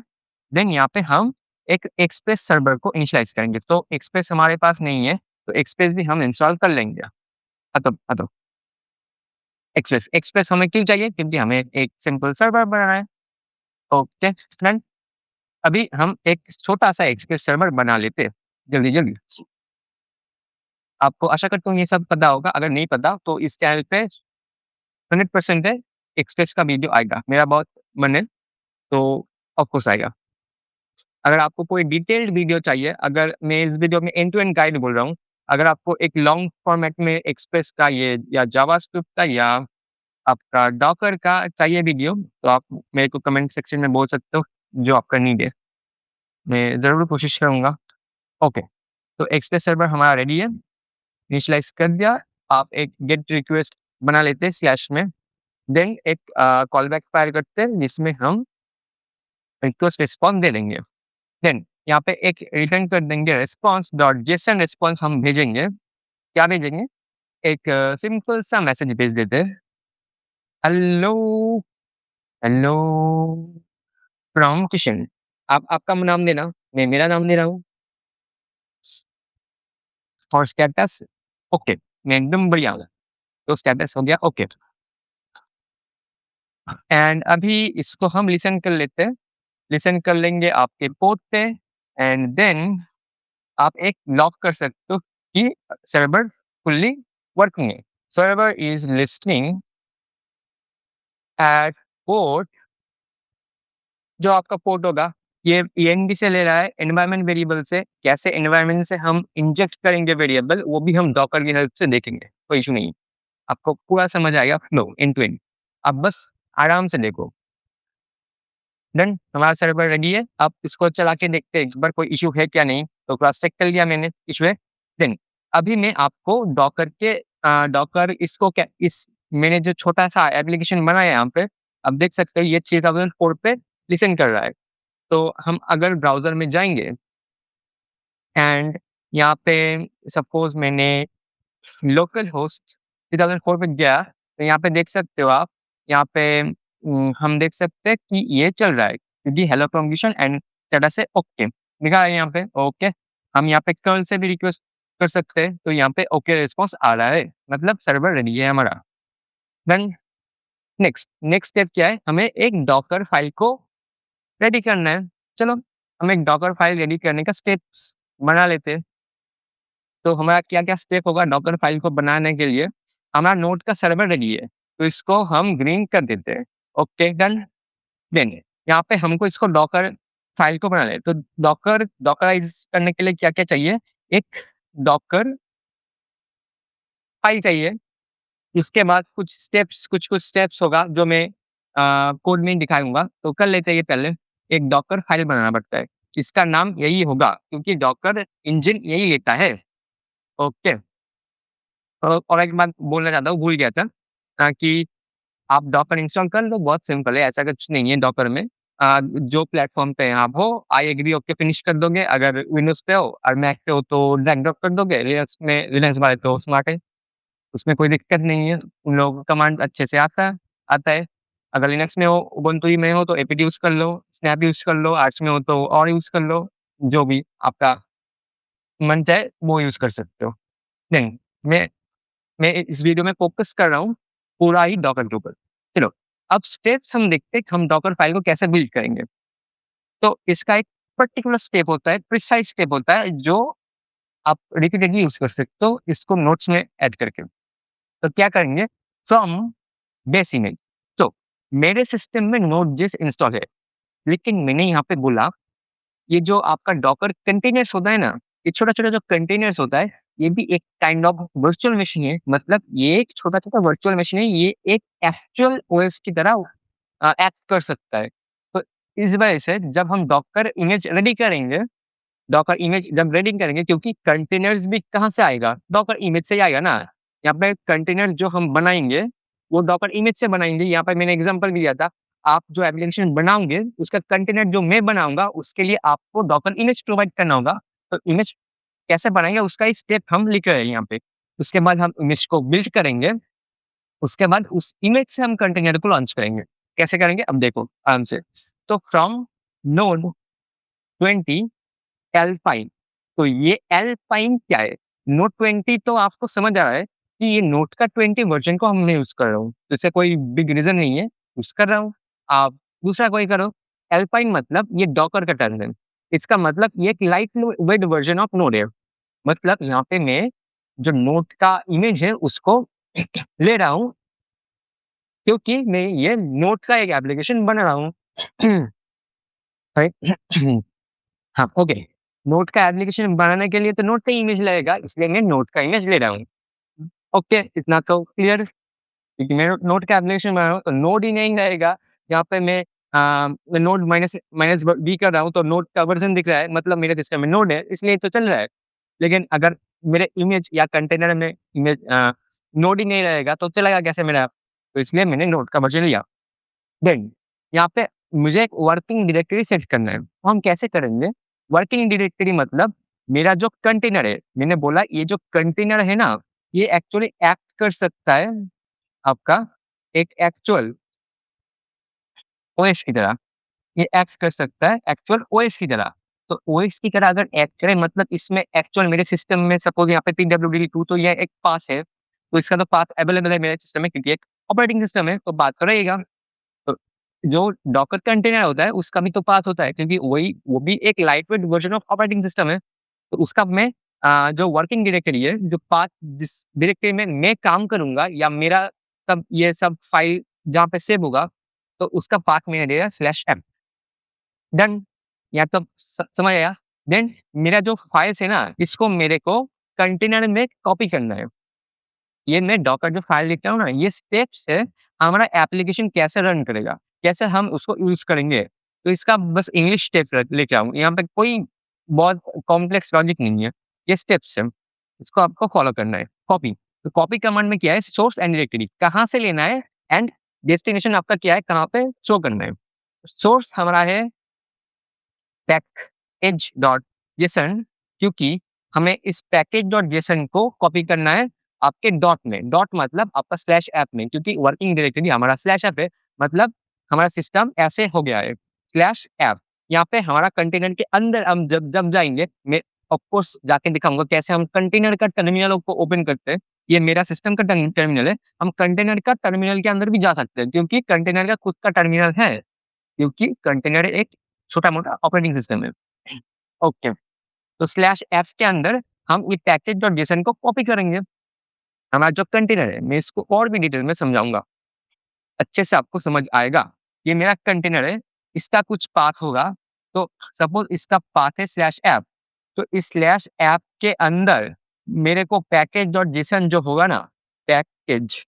देन यहाँ पे हम एक एक्सप्रेस सर्वर को इनिशियलाइज़ करेंगे। तो एक्सप्रेस हमारे पास नहीं है, तो एक्सप्रेस भी हम इंस्टॉल कर लेंगे। हाँ तो एक्सप्रेस हमें क्यों चाहिए? क्योंकि हमें एक सिंपल सर्वर बनाना है। Okay, done. अभी हम एक छोटा-सा एक्सप्रेस सर्वर बना लेते हैं, जल्दी-जल्दी। आपको आशा करता हूँ ये सब पता होगा, अगर नहीं पता तो इस चैनल पे 100% है, एक्सप्रेस का वीडियो आएगा। मेरा बहुत मन है, तो ऑफ कोर्स आएगा। अगर आपको कोई डिटेल्ड वीडियो चाहिए, अगर मैं इस वीडियो में एंड टू एंड गाइड बोल रहा हूँ, अगर आपको एक लॉन्ग फॉर्मेट में एक्सप्रेस का ये या जावास्क्रिप्ट का या आपका डॉकर का चाहिए वीडियो, तो आप मेरे को कमेंट सेक्शन में बोल सकते हो, जो आपका नीड है। मैं ज़रूर कोशिश करूँगा। ओके, तो एक्सप्रेस सर्वर हमारा रेडी है, इनिशियलाइज़ कर दिया। आप एक गेट रिक्वेस्ट बना लेते हैं स्लैश में, देन एक कॉलबैक फायर करते हैं जिसमें हम रिक्वेस्ट रिस्पॉन्स दे देंगे। देन यहाँ पे एक रिटर्न कर देंगे रिस्पॉन्स डॉट जेसन रिस्पॉन्स हम भेजेंगे। क्या भेजेंगे? एक सिंपल सा मैसेज भेज देते हैं, हेलो, हेलो फ्रॉम किशन। आप आपका नाम देना, मैं मेरा नाम दे रहा हूँ और स्टेटस ओके, मैं एकदम बढ़िया हूँ। तो स्टेटस हो गया ओके एंड अभी इसको हम लिसन कर लेते हैं। लिसन कर लेंगे आपके पोर्ट पे एंड देन आप एक लॉक कर सकते हो कि सर्वर फुल्ली वर्किंग है। Server is listening at port, जो आपका पोर्ट होगा ये ENV से ले रहा है, एनवायरनमेंट वेरिएबल से। कैसे एनवायरनमेंट से हम इंजेक्ट करेंगे वेरिएबल वो भी हम डॉकर की हेल्प से देखेंगे, कोई इश्यू नहीं है। आपको पूरा समझ आएगा फ्लो एंड टू एंड। आप बस आराम से देखो। डन, हमारा सर्वर रेडी है। अब इसको चला के देखते हैं एक बार कोई इश्यू है क्या नहीं। तो क्रॉस चेक कर लिया मैंने, इश्यू है। देन अभी मैं आपको डॉकर के डॉकर इसको क्या इस मैंने जो छोटा-सा एप्लीकेशन बनाया है यहाँ पे, आप देख सकते हो ये 3004 पे लिसन कर रहा है। तो हम अगर ब्राउज़र में जाएँगे एंड यहाँ पे सपोज़ मैंने लोकल होस्ट 3004 पे गया, तो यहाँ पे देख सकते हो आप, यहाँ पे हम देख सकते हैं कि ये चल रहा है क्योंकि हेलो परमिशन एंड स्टेटस है ओके, लिखा है यहाँ पे ओके। हम यहाँ पे कर्ल से भी रिक्वेस्ट कर सकते हैं, तो यहाँ पे ओके रिस्पॉन्स आ रहा है, मतलब सर्वर रेडी है हमारा। देन नेक्स्ट नेक्स्ट स्टेप क्या है? हमें एक डॉकर फाइल को रेडी करना है। चलो, हम एक डॉकर फाइल रेडी करने का स्टेप्स बना लेते हैं। तो हमारा क्या-क्या स्टेप होगा डॉकर फाइल को बनाने के लिए? हमारा नोड का सर्वर रेडी है, तो इसको हम ग्रीन कर देते हैं। Okay done. देन यहाँ पे हमको इसको डॉकर फाइल को बनाना है, तो डॉकराइज़ करने के लिए क्या-क्या चाहिए? एक डॉकर फाइल चाहिए, उसके बाद कुछ-कुछ स्टेप्स होगा जो मैं कोड में दिखाऊँगा। तो कर लेते हैं ये पहले, एक डॉकर फाइल बनाना पड़ता है। इसका नाम यही होगा क्योंकि डॉकर इंजन यही लेता है। ओके। और एक बात बोलना चाहता हूँ, भूल गया था कि आप डॉकर इंस्टॉल कर लो, बहुत सिंपल है, ऐसा कुछ नहीं है डॉकर में। जो प्लेटफ़ॉर्म पे आप हो, आई एग्री ओके फिनिश कर दोगे, अगर विंडोज़ पे हो और मैक पे हो तो ड्रैग ड्रॉप कर दोगे, लिनक्स वाले तो स्मार्ट है, उसमें कोई दिक्कत नहीं है, उन लोगों को कमांड अच्छे से आता है। अगर लिनक्स में हो, उबुंटू ही में हो तो एपीटी यूज़ कर लो, स्नैप यूज़ कर लो, आर्च में हो तो और यूज़ कर लो, जो भी आपका मन चाहे वो यूज़ कर सकते हो। नहीं, मैं इस वीडियो में फ़ोकस कर रहा हूँ पूरा ही डॉकर के ऊपर। चलो, अब स्टेप्स हम देखते हैं कि हम डॉकर फाइल को कैसे बिल्ड करेंगे। तो इसका एक पर्टिकुलर स्टेप होता है, प्रिसाइज़ स्टेप होता है जो आप रिपीटेडली यूज़ कर सकते हो इसको नोट्स में ऐड करके। तो क्या करेंगे फ्रॉम बेस इमेज। तो मेरे सिस्टम में नोड.जेएस इंस्टॉल है, लेकिन मैंने यहाँ पे बोला ये जो आपका डॉकर कंटेनर्स होता है ना, ये छोटा-छोटा जो कंटेनर्स होता है, ये भी एक काइंड ऑफ वर्चुअल मशीन है। मतलब ये एक छोटा-छोटा वर्चुअल मशीन है, ये एक एक्चुअल ओएस की तरह एक्ट कर सकता है। तो इस वजह से जब हम डॉकर इमेज जब रेडी करेंगे क्योंकि कंटेनर्स भी कहाँ से आएगा? डॉकर इमेज से ही आएगा ना। यहाँ पे कंटेनर जो हम बनाएँगे, वो डॉकर इमेज से बनाएँगे। यहाँ पे मैंने एग्ज़ाम्पल भी दिया था। आप जो एप्लीकेशन बनाओगे, उसका कंटेनर जो मैं बनाऊँगा, उसके लिए आपको डॉकर इमेज प्रोवाइड करना होगा। तो इमेज कैसे बनाएँगे, उसका ही स्टेप हम लिख रहे हैं यहाँ पे। उसके बाद हम इमेज को बिल्ड करेंगे, उसके बाद उस इमेज से हम कंटेनर को लॉन्च करेंगे। कैसे करेंगे? अब देखो आराम से। तो फ्रॉम नोड 20 एल्पाइन, तो ये एल्पाइन क्या है? नोट 20 तो आपको समझ आ रहा है कि ये नोट का 20 वर्ज़न को हम मैं यूज़ कर रहा हूँ, तो इससे कोई बिग रीज़न नहीं है, यूज़ कर रहा हूँ। आप दूसरा कोई करो। एल्पाइन मतलब ये डॉकर का टर्म है। इसका मतलब ये एक light weight version of node है। मतलब यहाँ पे मैं जो नोट का इमेज है उसको ले रहा हूँ क्योंकि मैं ये नोट का एक एप्लीकेशन बना रहा हूँ। राइट? हाँ, ओके। नोट का एप्लीकेशन बनाने के लिए तो नोट का इमेज लगेगा, इसलिए मैं नोट का इमेज ले रहा हूँ। ओके, इतना तो क्लियर क्योंकि मैं नोट का एप्लीकेशन बना रहा हूँ, तो नोड ही नहीं रहेगा। यहाँ पे मैं नोड माइनस माइनस बी कर रहा हूँ, तो नोड का वर्ज़न दिख रहा है, मतलब मेरे सिस्टम में नोड है, इसलिए तो चल रहा है। लेकिन अगर मेरे इमेज या कंटेनर में नोड ही नहीं रहेगा, तो चलेगा कैसे मेरा? तो इसलिए मैंने नोड का वर्ज़न लिया। देन यहाँ पे मुझे एक वर्किंग डायरेक्टरी सेट करना है। तो हम कैसे करेंगे? वर्किंग डायरेक्टरी मतलब मेरा जो कंटेनर है, मैंने बोला ये जो कंटेनर है ना, ये एक्चुअली एक्ट कर सकता है आपका एक एक्चुअल ओएस की तरह। ये एक्ट कर सकता है एक्चुअल ओएस की तरह। तो ओएस की तरह अगर एक्ट करे मतलब इसमें एक्चुअल मेरे सिस्टम में सपोज़ यहाँ पे pwd2 तो ये एक पाथ है। तो इसका तो पाथ अवेलेबल है मेरे सिस्टम में क्योंकि एक ऑपरेटिंग सिस्टम है, तो पाथ तो रहेगा। तो जो डॉकर कंटेनर होता है उसका भी तो पाथ होता है क्योंकि वो भी एक lightweight version of operating system है। तो उसका मैं जो वर्किंग डायरेक्टरी है, जो पाथ जिस डायरेक्टरी में मैं काम करूँगा या मेरा सब ये सब फाइल जहाँ पे सेव होगा, तो उसका पाथ मैंने दिया /m डन। या तो समझ आया? देन मेरा जो फाइल्स है ना, इसको मेरे को कंटेनर में कॉपी करना है। ये मैं डॉकर जो फाइल लिखता हूँ ना, ये स्टेप्स है हमारा एप्लीकेशन कैसे रन करेगा, कैसे हम उसको यूज़ करेंगे। तो इसका बस इंग्लिश स्टेप लेके आऊँ, यहाँ पे कोई बहुत कॉम्प्लेक्स लॉजिक नहीं है, ये स्टेप्स है। इसको आपको फॉलो करना है। कॉपी, तो कॉपी कमांड में क्या है सोर्स एंड डायरेक्टरी कहाँ से लेना है एंड डेस्टिनेशन आपका क्या है, कहाँ पे शो करना है। सोर्स हमारा है पैकेज डॉट जेसन, क्योंकि हमें इस पैकेज डॉट जेसन को कॉपी करना है आपके डॉट में। डॉट मतलब आपका स्लैश ऐप में, क्योंकि वर्किंग डायरेक्टरी हमारा स्लैश ऐप है, मतलब हमारा सिस्टम ऐसे हो गया है स्लैश ऐप। यहाँ पे हमारा कंटेनर के अंदर हम जब जब जाएंगे, मैं ऑफ कोर्स जाके दिखाऊंगा कैसे हम कंटेनर का टर्मिनल को ओपन करते हैं। ये मेरा सिस्टम का टर्मिनल है, हम कंटेनर का टर्मिनल के अंदर भी जा सकते हैं, क्योंकि कंटेनर का खुद का टर्मिनल है, क्योंकि कंटेनर एक छोटा-मोटा ऑपरेटिंग सिस्टम है। ओके, तो स्लैश ऐप के अंदर हम ये पैकेज डॉट जेसन को कॉपी करेंगे। हमारा जो कंटेनर है, मैं इसको और भी डिटेल में समझाऊँगा, अच्छे से आपको समझ आएगा। ये मेरा कंटेनर है, इसका कुछ पाथ होगा, तो सपोज़ इसका पाथ है स्लैश ऐप, तो इस स्लैश ऐप के अंदर मेरे को पैकेज डॉट जेसन जो होगा ना, पैकेज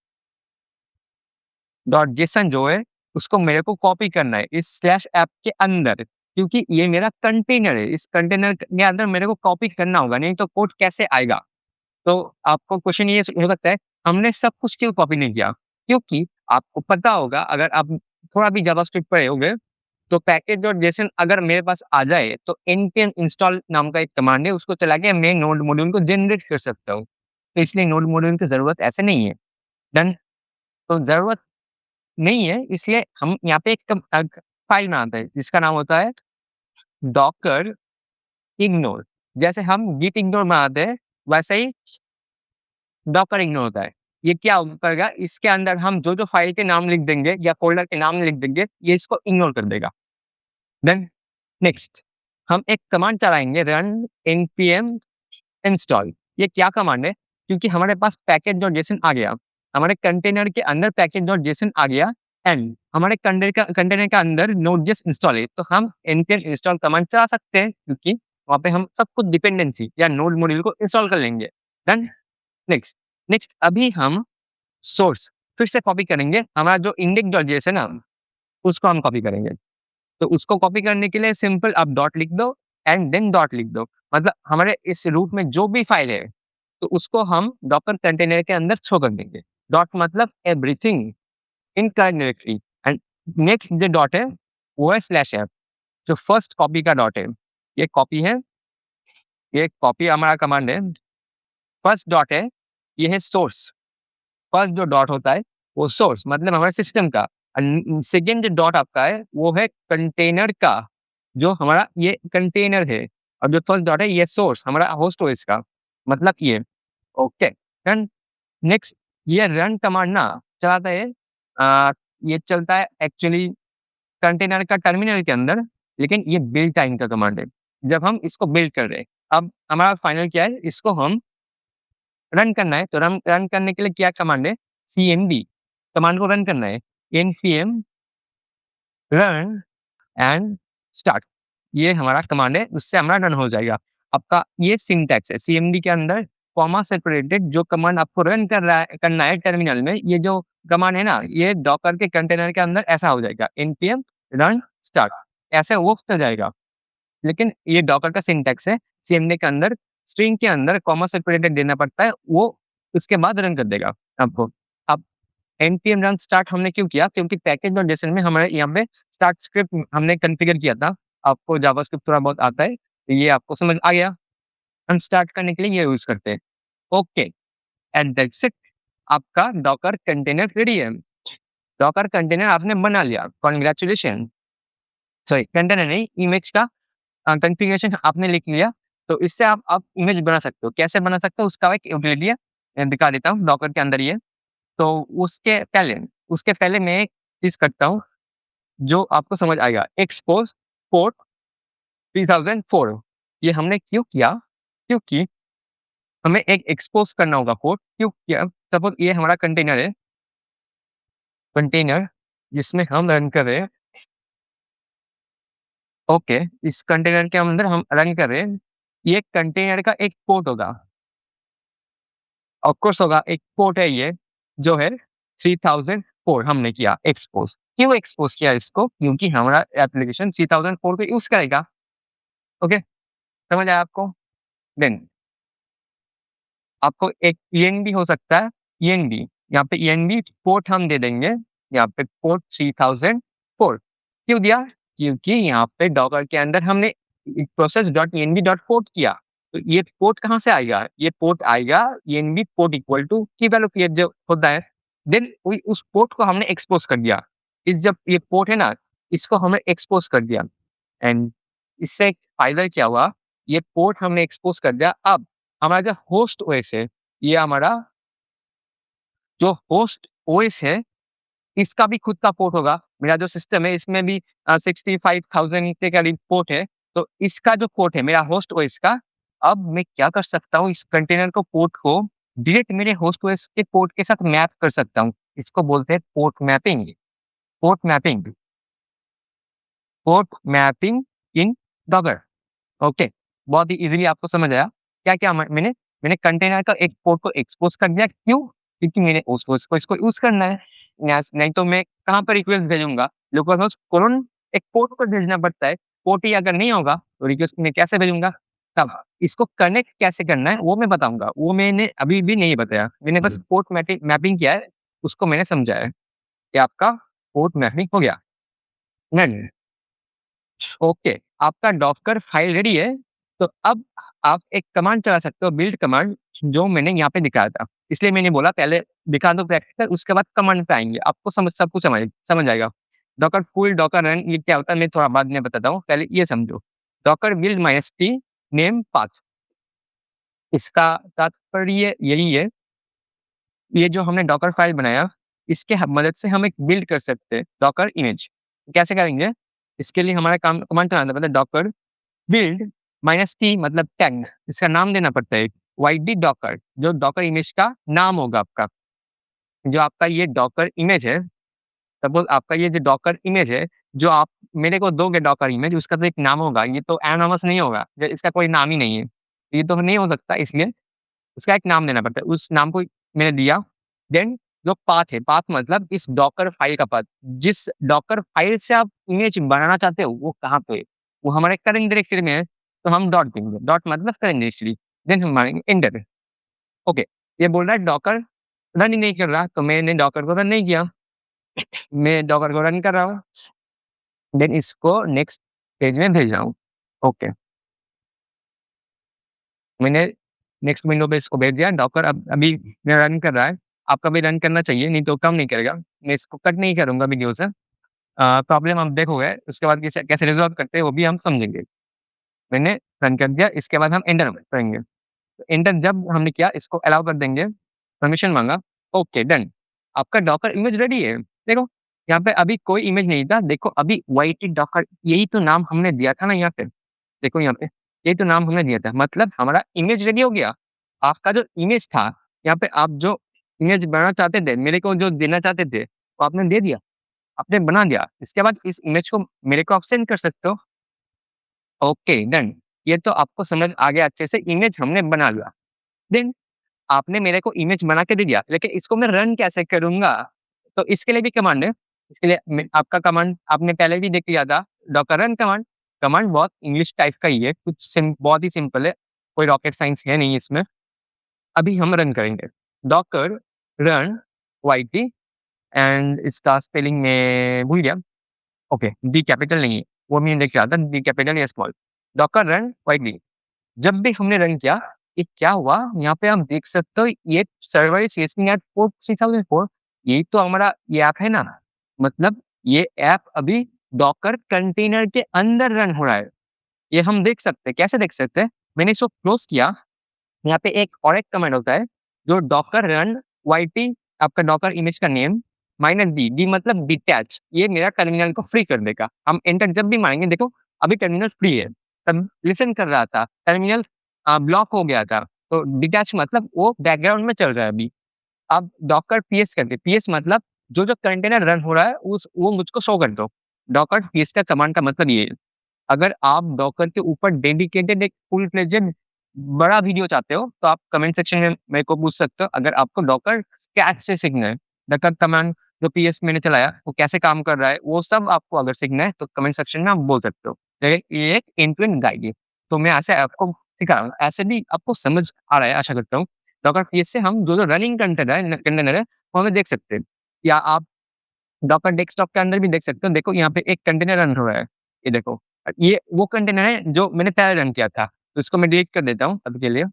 डॉट जेसन जो है, उसको मेरे को कॉपी करना है इस स्लैश ऐप के अंदर, क्योंकि ये मेरा कंटेनर है। इस कंटेनर के अंदर मेरे को कॉपी करना होगा, नहीं तो कोड कैसे आएगा? तो आपको क्वेश्चन ये हो सकता है, हमने सब कुछ क्यों कॉपी नहीं किया? क्योंकि आपको पता होगा, अगर आप थोड़ा भी जावास्क्रिप्ट पढ़े होंगे, तो पैकेज डॉट जेसन अगर मेरे पास आ जाए, तो npm install नाम का एक कमांड है, उसको चला के मैं नोड मॉड्यूल को जनरेट कर सकता हूँ। तो इसलिए नोड मॉड्यूल की ज़रूरत ऐसे नहीं है। डन? तो ज़रूरत नहीं है, इसलिए हम यहाँ पे एक फाइल बनाते हैं, जिसका नाम होता है डॉकर इग्नोर। जैसे हम गिट इग्नोर बनाते हैं, वैसे ही डॉकर इग्नोर होता है। ये क्या करेगा, इसके अंदर हम जो-जो फाइल के नाम लिख देंगे या फ़ोल्डर के नाम लिख देंगे, ये इसको इग्नोर कर देगा। देन नेक्स्ट, हम एक कमांड चलाएँगे, रन npm इंस्टॉल। ये क्या कमांड है? क्योंकि हमारे पास पैकेज डॉट जेसन आ गया, हमारे कंटेनर के अंदर पैकेज डॉट जेसन आ गया, एंड हमारे कंटेनर का अंदर नोड.js इंस्टॉल है, तो हम npm इंस्टॉल कमांड चला सकते हैं, क्योंकि वहाँ पे हम सब कुछ डिपेंडेंसी या नोड मॉड्यूल को इंस्टॉल कर लेंगे। डन? नेक्स्ट नेक्स्ट अभी हम सोर्स फिर से कॉपी करेंगे, हमारा जो index.js है ना, उसको हम कॉपी करेंगे। तो उसको कॉपी करने के लिए सिंपल आप डॉट लिख दो एंड देन डॉट लिख दो, मतलब हमारे इस रूट में जो भी फाइल है, तो उसको हम डॉकर कंटेनर के अंदर शो कर देंगे। डॉट मतलब everything in current directory, and next जो डॉट है वो है स्लैश ऐप, जो फर्स्ट कॉपी का डॉट है। ये कॉपी है, ये कॉपी हमारा कमांड है। फर्स्ट डॉट है, ये है सोर्स। फर्स्ट जो डॉट होता है वो सोर्स मतलब हमारे सिस्टम का, सेकेंड जो डॉट आपका है वो है कंटेनर का, जो हमारा ये कंटेनर है, और जो फर्स्ट डॉट है ये सोर्स हमारा होस्ट ओएस का, मतलब ये। Okay, run. नेक्स्ट, ये रन कमांड ना चलाता है, ये चलता है एक्चुअली कंटेनर का टर्मिनल के अंदर, लेकिन ये बिल्ड टाइम का कमांड है, जब हम इसको बिल्ड कर रहे हैं। अब हमारा फाइनल क्या है, इसको हम रन करना है, तो रन रन करने के लिए क्या कमांड है, cmd कमांड को रन करना है, npm रन एंड स्टार्ट, ये हमारा कमांड है, उससे हमारा रन हो जाएगा। आपका ये सिंटैक्स है cmd के अंदर, कॉमा सेपरेटेड जो कमांड आपको रन करना है टर्मिनल में, ये जो कमांड है ना, ये डॉकर के कंटेनर के अंदर ऐसा हो जाएगा, npm रन स्टार्ट, ऐसे वो चल जाएगा। लेकिन ये डॉकर का सिंटैक्स है, cmd के अंदर स्ट्रिंग के अंदर कॉमा सेपरेटेड देना पड़ता है, वो उसके बाद रन कर देगा आपको। अब npm रन स्टार्ट हमने क्यों किया? क्योंकि पैकेज डॉट जेसन में हमारे यहाँ पे स्टार्ट स्क्रिप्ट हमने कॉन्फ़िगर किया था। आपको जावास्क्रिप्ट थोड़ा बहुत आता है, तो ये आपको समझ आ गया। हम स्टार्ट करने के लिए ये यूज़ करते हैं। ओके, एंड दैट्स इट, आपका डॉकर कंटेनर रेडी है। डॉकर कंटेनर आपने बना लिया, कांग्रेचुलेशन। सॉरी, कंटेनर नहीं, इमेज का कॉन्फ़िगरेशन आपने लिख लिया, तो इससे आप इमेज बना सकते हो। कैसे बना सकते हो उसका एक यूटिलिटी है, मैं दिखा देता हूँ डॉकर के अंदर ही है। तो उसके पहले मैं एक चीज़ करता हूँ, जो आपको समझ आएगा। एक्सपोज़ पोर्ट 3004, ये हमने क्यों किया? क्योंकि हमें एक एक्सपोज़ करना होगा पोर्ट, क्यों किया? सपोज़ ये हमारा कंटेनर है, कंटेनर जिसमें हम रन कर रहे हैं। ओके, इस कंटेनर के अंदर हम रन कर रहे हैं। ये कंटेनर का एक पोर्ट होगा, ऑफ कोर्स होगा, एक पोर्ट है ये, जो है 3004 हमने किया एक्सपोज़। क्यों एक्सपोज़ किया इसको? क्योंकि हमारा एप्लीकेशन 3004 को यूज़ करेगा। ओके, समझ आया आपको? देन आपको एक ईएनडी हो सकता है, ईएनडी, यहाँ पे ईएनडी पोर्ट हम दे देंगे, यहाँ पे पोर्ट 3004 क्यों दिया? क्योंकि यहाँ पे डॉकर के अंदर हमने process dot env dot port किया, तो ये पोर्ट कहाँ से आएगा? ये पोर्ट आएगा एनवी पोर्ट इक्वल टू की वैल्यू क्रिएट जो होता है, देन उस पोर्ट को हमने एक्सपोज कर दिया। इस जब ये पोर्ट है ना, इसको हमने एक्सपोज कर दिया एंड इससे एक फायदा क्या हुआ, ये पोर्ट हमने एक्सपोज कर दिया। अब हमारा जो होस्ट ओएस है, ये हमारा जो होस्ट ओएस है, इसका भी खुद का पोर्ट होगा। मेरा जो सिस्टम है इसमें भी 65,000 के करीब पोर्ट है। तो इसका जो पोर्ट है मेरा होस्ट ओएस का, अब मैं क्या कर सकता हूँ, इस कंटेनर को पोर्ट को डायरेक्ट मेरे होस्ट ओएस के पोर्ट के साथ मैप कर सकता हूँ। इसको बोलते हैं port mapping. Port mapping, port mapping in Docker. Okay, बहुत ही ईज़िली आपको समझ आया। क्या किया मैंने मैंने कंटेनर का एक पोर्ट को एक्सपोज़ कर दिया, क्यों? क्योंकि मैंने उस होस्ट को इसको यूज़ करना है। नहीं तो मैं कहाँ पर रिक्वेस्ट भेजूँगा? लोकल होस्ट कोलोन एक पोर्ट पर भेजना पड़ता है। पोर्ट ही अगर नहीं होगा तो रिक्वेस्ट मैं कैसे भेजूँगा? तब इसको कनेक्ट कैसे करना है वो मैं बताऊँगा। वो मैंने अभी भी नहीं बताया। मैंने बस पोर्ट मैपिंग किया है, उसको मैंने समझाया है कि आपका पोर्ट मैपिंग हो गया। नहीं, ओके, आपका डॉकर फाइल रेडी है, तो अब आप एक कमांड चला सकते हो, बिल्ड कमांड, जो मैंने यहाँ पे दिखाया था। इसलिए मैंने बोला पहले दिखा दो प्रैक्टिकल, उसके बाद कमांड पे आएँगे, आपको सब कुछ समझ आएगा। डॉकर फुल, डॉकर रन, ये क्या होता है मैं थोड़ा बाद में बताता हूँ, पहले ये समझो। Docker build minus T name path, इसका तात्पर्य यही है, ये जो हमने डॉकर फाइल बनाया, इसके मदद से हम एक बिल्ड कर सकते हैं डॉकर इमेज। कैसे करेंगे? इसके लिए हमारा काम कमांड चलाना पड़ता है, डॉकर बिल्ड माइनस टी मतलब टैग, इसका नाम देना पड़ता है। वाईडी डॉकर, जो डॉकर इमेज का नाम होगा आपका। जो आपका ये डॉकर इमेज है, सपोज़ आपका ये जो डॉकर इमेज है, जो आप मेरे को दोगे डॉकर इमेज, उसका तो एक नाम होगा, ये तो एनोनिमस नहीं होगा, इसका कोई नाम ही नहीं है। ये तो नहीं हो सकता, इसलिए उसका एक नाम देना पड़ता है। उस नाम को मैंने दिया, देन जो पाथ है, पाथ मतलब इस डॉकर फाइल का पाथ। जिस डॉकर फाइल से आप इमेज बनाना चाहते हो, वो कहाँ पे है? वो हमारे करंट डायरेक्टरी में है, तो हम डॉट देंगे। डॉट मतलब करंट डायरेक्टरी, देन हम मारेंगे एंटर। ओके, ये बोल रहा है डॉकर रन ही नहीं कर रहा, तो मैंने डॉकर को रन नहीं किया। मैं डॉकर को रन कर रहा हूँ, देन इसको नेक्स्ट पेज में भेज रहा हूँ। ओके, मैंने नेक्स्ट विंडो पे इसको भेज दिया। डॉकर अब अभी मेरा रन कर रहा है, आपका भी रन करना चाहिए, नहीं तो काम नहीं करेगा। मैं इसको कट नहीं करूँगा वीडियो से। प्रॉब्लम हम देखोगे, उसके बाद कैसे कैसे रिज़ॉल्व करते हैं वो भी हम समझेंगे। मैंने रन कर दिया, इसके बाद हम एंटर करेंगे। तो एंटर जब हमने किया, इसको अलाउ कर देंगे, परमिशन माँगा, ओके डन। आपका डॉकर इमेज रेडी है। देखो, यहाँ पे अभी कोई इमेज नहीं था, देखो अभी वाईटी डॉकर, यही तो नाम हमने दिया था ना यहाँ पे। देखो यहाँ पे, यही तो नाम हमने दिया था, मतलब हमारा इमेज रेडी हो गया। आपका जो इमेज था, यहाँ पे आप जो इमेज बनाना चाहते थे, मेरे को जो देना चाहते थे, वो आपने दे दिया, आपने बना दिया। इसके बाद इस इमेज को मेरे को आप सेंड कर सकते हो। ओके डन, ये तो आपको समझ आ गया अच्छे से, इमेज हमने बना लिया। देन आपने मेरे को इमेज बना के दे दिया, लेकिन इसको मैं रन कैसे करूँगा? तो इसके लिए भी कमांड है। इसके लिए आपका कमांड आपने पहले भी देख लिया था, डॉकर रन कमांड। कमांड बहुत इंग्लिश टाइप का ही है, कुछ बहुत ही सिंपल है, कोई रॉकेट साइंस है नहीं इसमें। अभी हम रन करेंगे, डॉकर रन वाईटी, एंड इसका स्पेलिंग मैं भूल गया। ओके, डी कैपिटल नहीं है, वो मैं देख रहा था, डी कैपिटल या स्मॉल। डॉकर रन वाईटी, जब भी हमने रन किया, ये क्या हुआ, यहाँ पे आप देख सकते हो, ये server is listening at port 3004। यही तो हमारा ये ऐप है ना, मतलब ये ऐप अभी डॉकर कंटेनर के अंदर रन हो रहा है। ये हम देख सकते हैं, कैसे देख सकते हैं? मैंने इसको क्लोज किया, यहाँ पे एक और एक कमांड होता है, जो डॉकर रन वाईटी, आपका डॉकर इमेज का नेम माइनस डी, डी मतलब डिटैच, ये मेरा टर्मिनल को फ्री कर देगा। हम एंटर जब भी मारेंगे, देखो अभी टर्मिनल फ्री है, तब लिसन कर रहा था, टर्मिनल ब्लॉक हो गया था, तो डिटैच मतलब वो बैकग्राउंड में चल रहा है अभी। अब डॉकर पीएस करके, पीएस मतलब जो कंटेनर रन हो रहा है उस वो मुझको शो कर दो। डॉकर पीएस का कमांड का मतलब ये है। अगर आप डॉकर के ऊपर डेडिकेटेड एक फुल फ्लेजेड बड़ा वीडियो चाहते हो, तो आप कमेंट सेक्शन में मेरे को पूछ सकते हो। अगर आपको डॉकर स्कैच से सीखना है, डॉकर कमांड जो पीएस मैंने चलाया वो कैसे काम कर रहा है, वो सब आपको अगर सीखना है तो कमेंट सेक्शन में आप बोल सकते हो। लेकिन ये एक एंड टू एंड गाइड है, तो मैं ऐसे आपको सिखा रहा हूँ, ऐसे भी आपको समझ आ रहा है आशा करता हूँ। डॉकर पीएस से हम जो रनिंग कंटेनर है वो हमें देख सकते हैं, या आप डॉकर डेस्कटॉप के अंदर भी देख सकते हो। देखो यहाँ पे एक कंटेनर रन हो रहा है, ये देखो। ये वो कंटेनर है जो मैंने पहले रन किया था, तो इसको मैं डिलीट कर देता हूँ अभी के लिए।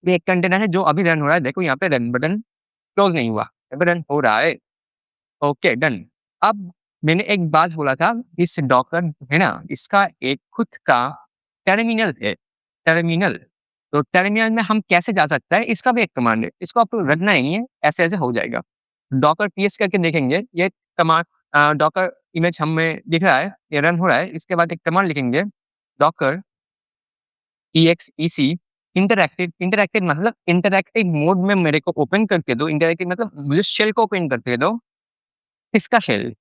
ये एक कंटेनर है जो अभी रन हो रहा है, देखो यहाँ पे रन बटन क्लोज़ नहीं हुआ, यहाँ पे रन हो रहा है। Okay, done. अब मैंने एक बात बोला था, इस डॉकर है ना, इसका एक खुद का टर्मिनल है, टर्मिनल। तो टर्मिनल में हम कैसे जा सकते हैं, इसका भी एक कमांड है, इसको आपको रटना नहीं है, ऐसे-ऐसे हो जाएगा। डॉकर पीएस करके देखेंगे, ये कमांड डॉकर इमेज हमें दिख रहा है, ये रन हो रहा है, इसके बाद एक कमांड लिखेंगे, डॉकर EXEC इंटरैक्टिव, इंटरैक्टिव मतलब इंटरैक्टिव मोड में मेरे को ओपन करके दो, इंटरैक्टिव मतलब मुझे शेल को ओपन करके दो, किसका शेल?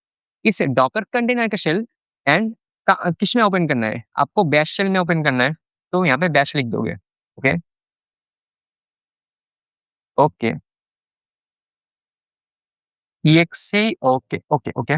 इस डॉकर कंटेनर का शेल एंड किसमें ओपन करना है? आपको बैश शेल में ओपन करना है, तो यहाँ पे बैश लिख दोगे। Okay, okay, EXE okay, okay, okay,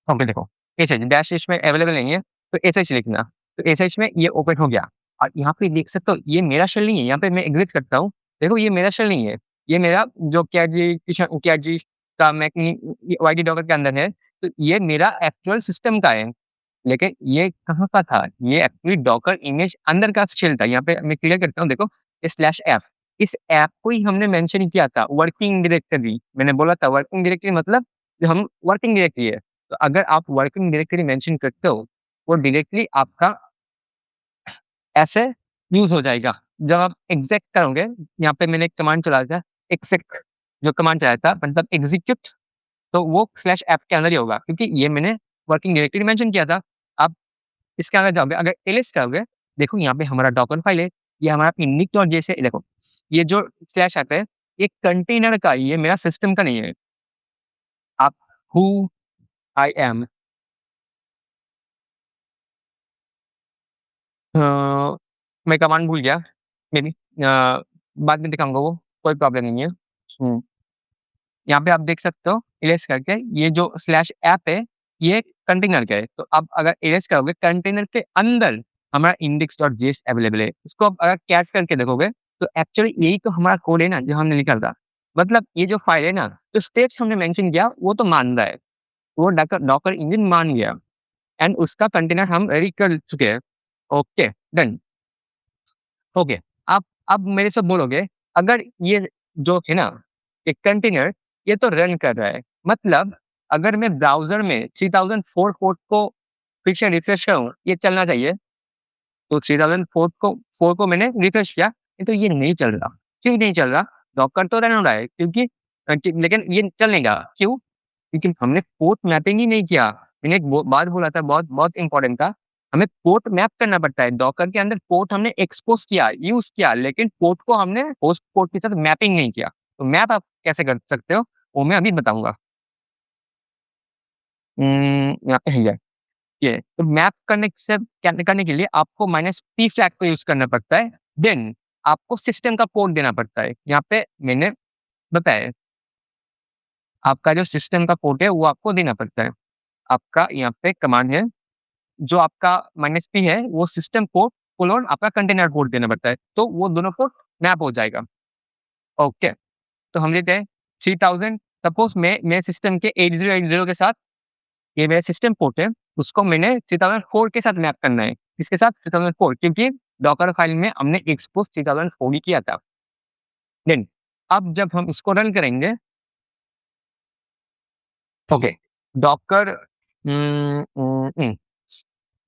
okay देखो, एसएच डैश इसमें अवेलेबल नहीं है, तो एसएच लिखना। तो एसएच में ये ओपन हो गया और यहाँ पे देख सकते हो ये मेरा शेल नहीं है, यहाँ पे मैं एग्ज़िट करता हूँ। देखो ये मेरा शेल नहीं है, ये मेरा जो कैट जी का मैकनी वाईडी डॉकर के अंदर है, तो ये मेरा एक्चुअल सिस्टम का है। लेकिन ये कहाँ का था? ये एक्चुअली डॉकर इमेज अंदर का शेल था। यहाँ पे मैं क्लियर करता हूँ देखो, स्लैश एफ, इस ऐप को ही हमने मेंशन किया था वर्किंग डायरेक्टरी। मैंने बोला था वर्किंग डायरेक्टरी मतलब जो हम वर्किंग डायरेक्टरी है। तो अगर आप वर्किंग डायरेक्टरी मेंशन करते हो, वो डायरेक्टली आपका ऐसे यूज़ हो जाएगा। जब आप एक्सेक करोगे, यहाँ पे मैंने एक कमांड चलाया था, एक्सेक जो कमांड चलाया था मतलब एग्जीक्यूट, तो वो स्लैश ऐप के अंदर ही होगा क्योंकि ये मैंने वर्किंग डायरेक्टरी मेंशन किया था। आप इसके अंदर जाओगे, अगर एलएस करोगे, देखो यहाँ पे हमारा डॉकर फाइल है, ये हमारा init.js है, देखो, ये जो स्लैश ऐप है, ये कंटेनर का, ये मेरा सिस्टम का नहीं है। आप हू आई एम अ, मैं कमांड भूल गया, मे बी बाद में दिखाऊँगा वो, कोई प्रॉब्लम नहीं है। हुँ, यहाँ पे आप देख सकते हो इरेज़ करके, ये जो स्लैश ऐप है, ये कंटेनर का है। तो आप अगर इरेज़ करोगे, कंटेनर के अंदर हमारा index.js अवेलेबल है। इसको आप अगर कैट करके देखोगे, तो एक्चुअली यही तो हमारा कोड है ना, जो हमने लिखा था। मतलब ये जो फाइल है ना, जो स्टेप्स हमने मेंशन किया, वो तो मान रहा है। वो डॉकर डॉकर इंजन मान गया एंड उसका कंटेनर हम रेडी कर चुके हैं। Okay, done. ओके, आप अब मेरे से बोलोगे, अगर ये जो है ना, एक कंटेनर, ये तो रन कर रहा है, मतलब अगर मैं ब्राउज़र में 3004 कोड को फिर से रिफ्रेश करूँ, ये चलना चाहिए। तो 3004 को 4 को मैंने रिफ्रेश किया, ये तो ये नहीं चल रहा। क्यों नहीं चल रहा? डॉकर तो रन हो रहा है क्योंकि लेकिन ये चलेगा, क्यों? क्योंकि हमने पोर्ट मैपिंग ही नहीं किया। मैंने एक बात बोला था, बहुत बहुत इम्पोर्टेंट था। हमें पोर्ट मैप करना पड़ता है। डॉकर के अंदर पोर्ट हमने एक्सपोज़ किया, यूज़ किया, लेकिन पोर्ट को हमने होस्ट पोर्ट के साथ मैपिंग नहीं किया। तो मैप आप कैसे कर सकते हो, वो मैं अभी बताऊँगा। यहाँ पे है ये। तो मैप करने के लिए आपको -p फ्लैग को यूज़ करना पड़ता है। देन आपको सिस्टम का पोर्ट देना पड़ता है। यहाँ पे मैंने बताया, आपका जो सिस्टम का पोर्ट है, वो आपको देना पड़ता है। आपका यहाँ पे कमांड है, जो आपका -p है, वो सिस्टम पोर्ट कोलोन आपका कंटेनर पोर्ट देना पड़ता है, तो वो दोनों पोर्ट मैप हो जाएगा। ओके, तो हम लेते हैं 3000, सपोज़ मैं सिस्टम के 8080 के साथ, ये मेरा सिस्टम पोर्ट है, उसको मैंने 3004 के साथ मैप करना है। किसके साथ? 3004, क्योंकि डॉकर फाइल में हमने एक्सपोज़ 3004 ही किया था। देन अब जब हम इसको रन करेंगे, okay, Docker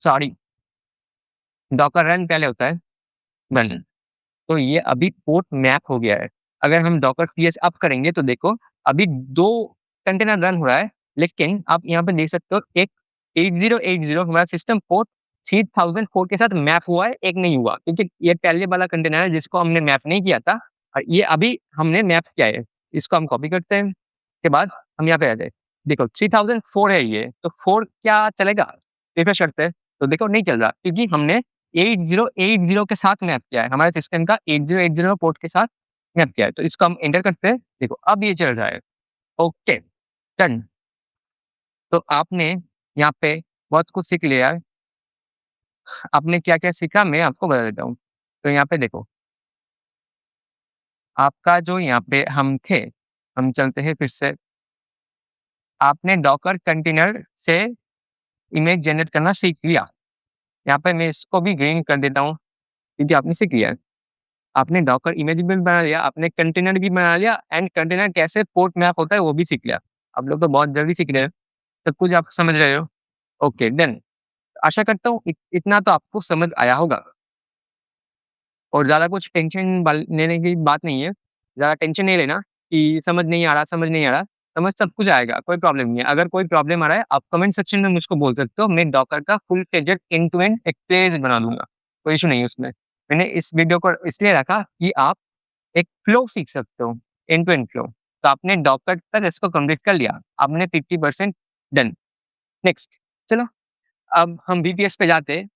sorry, Docker run पहले होता है, रन। तो ये अभी पोर्ट मैप हो गया है। अगर हम डॉकर पीएस अप करेंगे तो देखो, अभी 2 कंटेनर रन हो रहा है, लेकिन आप यहाँ पे देख सकते हो एक 8080 हमारा सिस्टम पोर्ट 3004 के साथ मैप हुआ है, एक नहीं हुआ क्योंकि ये पहले वाला कंटेनर है जिसको हमने मैप नहीं किया था और ये अभी हमने मैप किया है। इसको हम कॉपी करते हैं, उसके बाद हम यहाँ पे आते हैं। देखो 3004 है ये, तो 4 क्या चलेगा? रिफ्रेश करते हैं, तो देखो नहीं चल रहा क्योंकि हमने 8080 के साथ मैप किया है, हमारे सिस्टम का 8080 पोर्ट के साथ मैप किया है। तो इसको हम एंटर करते हैं, देखो अब ये चल रहा है। Okay, done. तो आपने यहाँ पे बहुत कुछ सीख लिया है। आपने क्या-क्या सीखा मैं आपको बता देता हूँ। तो यहाँ पे देखो, आपका जो यहाँ पे हम थे, हम चलते हैं फिर से आपने डॉकर कंटेनर से इमेज जनरेट करना सीख लिया। यहाँ पे मैं इसको भी ग्रीन कर देता हूँ, क्योंकि आपने सीख लिया है। आपने डॉकर इमेज भी बना लिया, आपने कंटेनर भी बना लिया एंड कंटेनर कैसे पोर्ट मैप होता है वो भी सीख लिया। आप लोग तो बहुत जल्दी सीख रहे हो, सब कुछ आप समझ रहे हो। Okay done. आशा करता हूँ इतना तो आपको समझ आया होगा और ज़्यादा कुछ टेंशन लेने की बात नहीं है। ज़्यादा टेंशन नहीं लेना कि समझ नहीं आ रहा, समझ नहीं आ रहा। समझ सब कुछ आएगा, कोई प्रॉब्लम नहीं है। अगर कोई प्रॉब्लम आ रहा है, आप कमेंट सेक्शन में मुझको बोल सकते हो। मैं डॉकर का full fledged end to end एक प्लेलिस्ट बना दूँगा, कोई इश्यू नहीं है उसमें। मैंने इस वीडियो को इसलिए रखा कि आप एक फ्लो सीख सकते हो, एंड टू एंड फ्लो। तो आपने डॉकर तक इसको कंप्लीट कर लिया, आपने 50% डन। नेक्स्ट, चलो अब हम बीपीएस पे जाते हैं।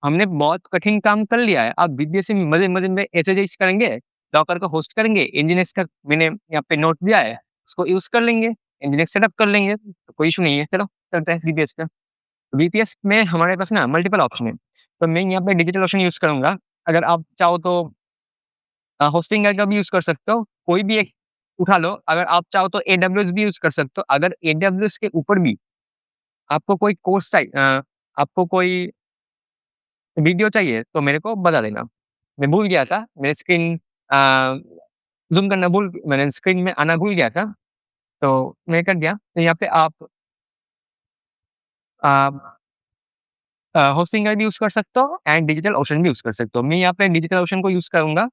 हमने बहुत कठिन काम कर लिया है, अब बीपीएस में मज़े-मज़े में एसएसएच करेंगे, डॉकर को होस्ट करेंगे, एनजीएनएस का मैंने यहाँ पे नोट दिया है, उसको यूज़ कर लेंगे, एनजीएनएस सेटअप कर लेंगे, तो कोई इश्यू नहीं है। चलो चलते हैं बीपीएस पे। बीपीएस में हमारे पास ना मल्टीपल ऑप्शन है, तो मैं यहाँ पे डिजिटल ओशन यूज़ करूँगा। अगर आप चाहो तो होस्टिंग का भी यूज़ कर सकते हो, कोई भी एक उठा लो। अगर आप चाहो तो एडब्ल्यूएस भी यूज़ कर सकते हो। अगर एडब्ल्यूएस के ऊपर भी आपको कोई कोर्स आपको कोई वीडियो चाहिए तो मेरे को बता देना। मैं भूल गया था, मेरी स्क्रीन अ, ज़ूम करना भूल मैंने स्क्रीन में आना भूल गया था, तो मैं कर दिया। तो यहाँ पे आप अ होस्टिंग का भी यूज़ कर सकते हो एंड डिजिटल ओशन भी यूज़ कर सकते हो। मैं यहाँ पे डिजिटल ओशन को यूज़ करूँगा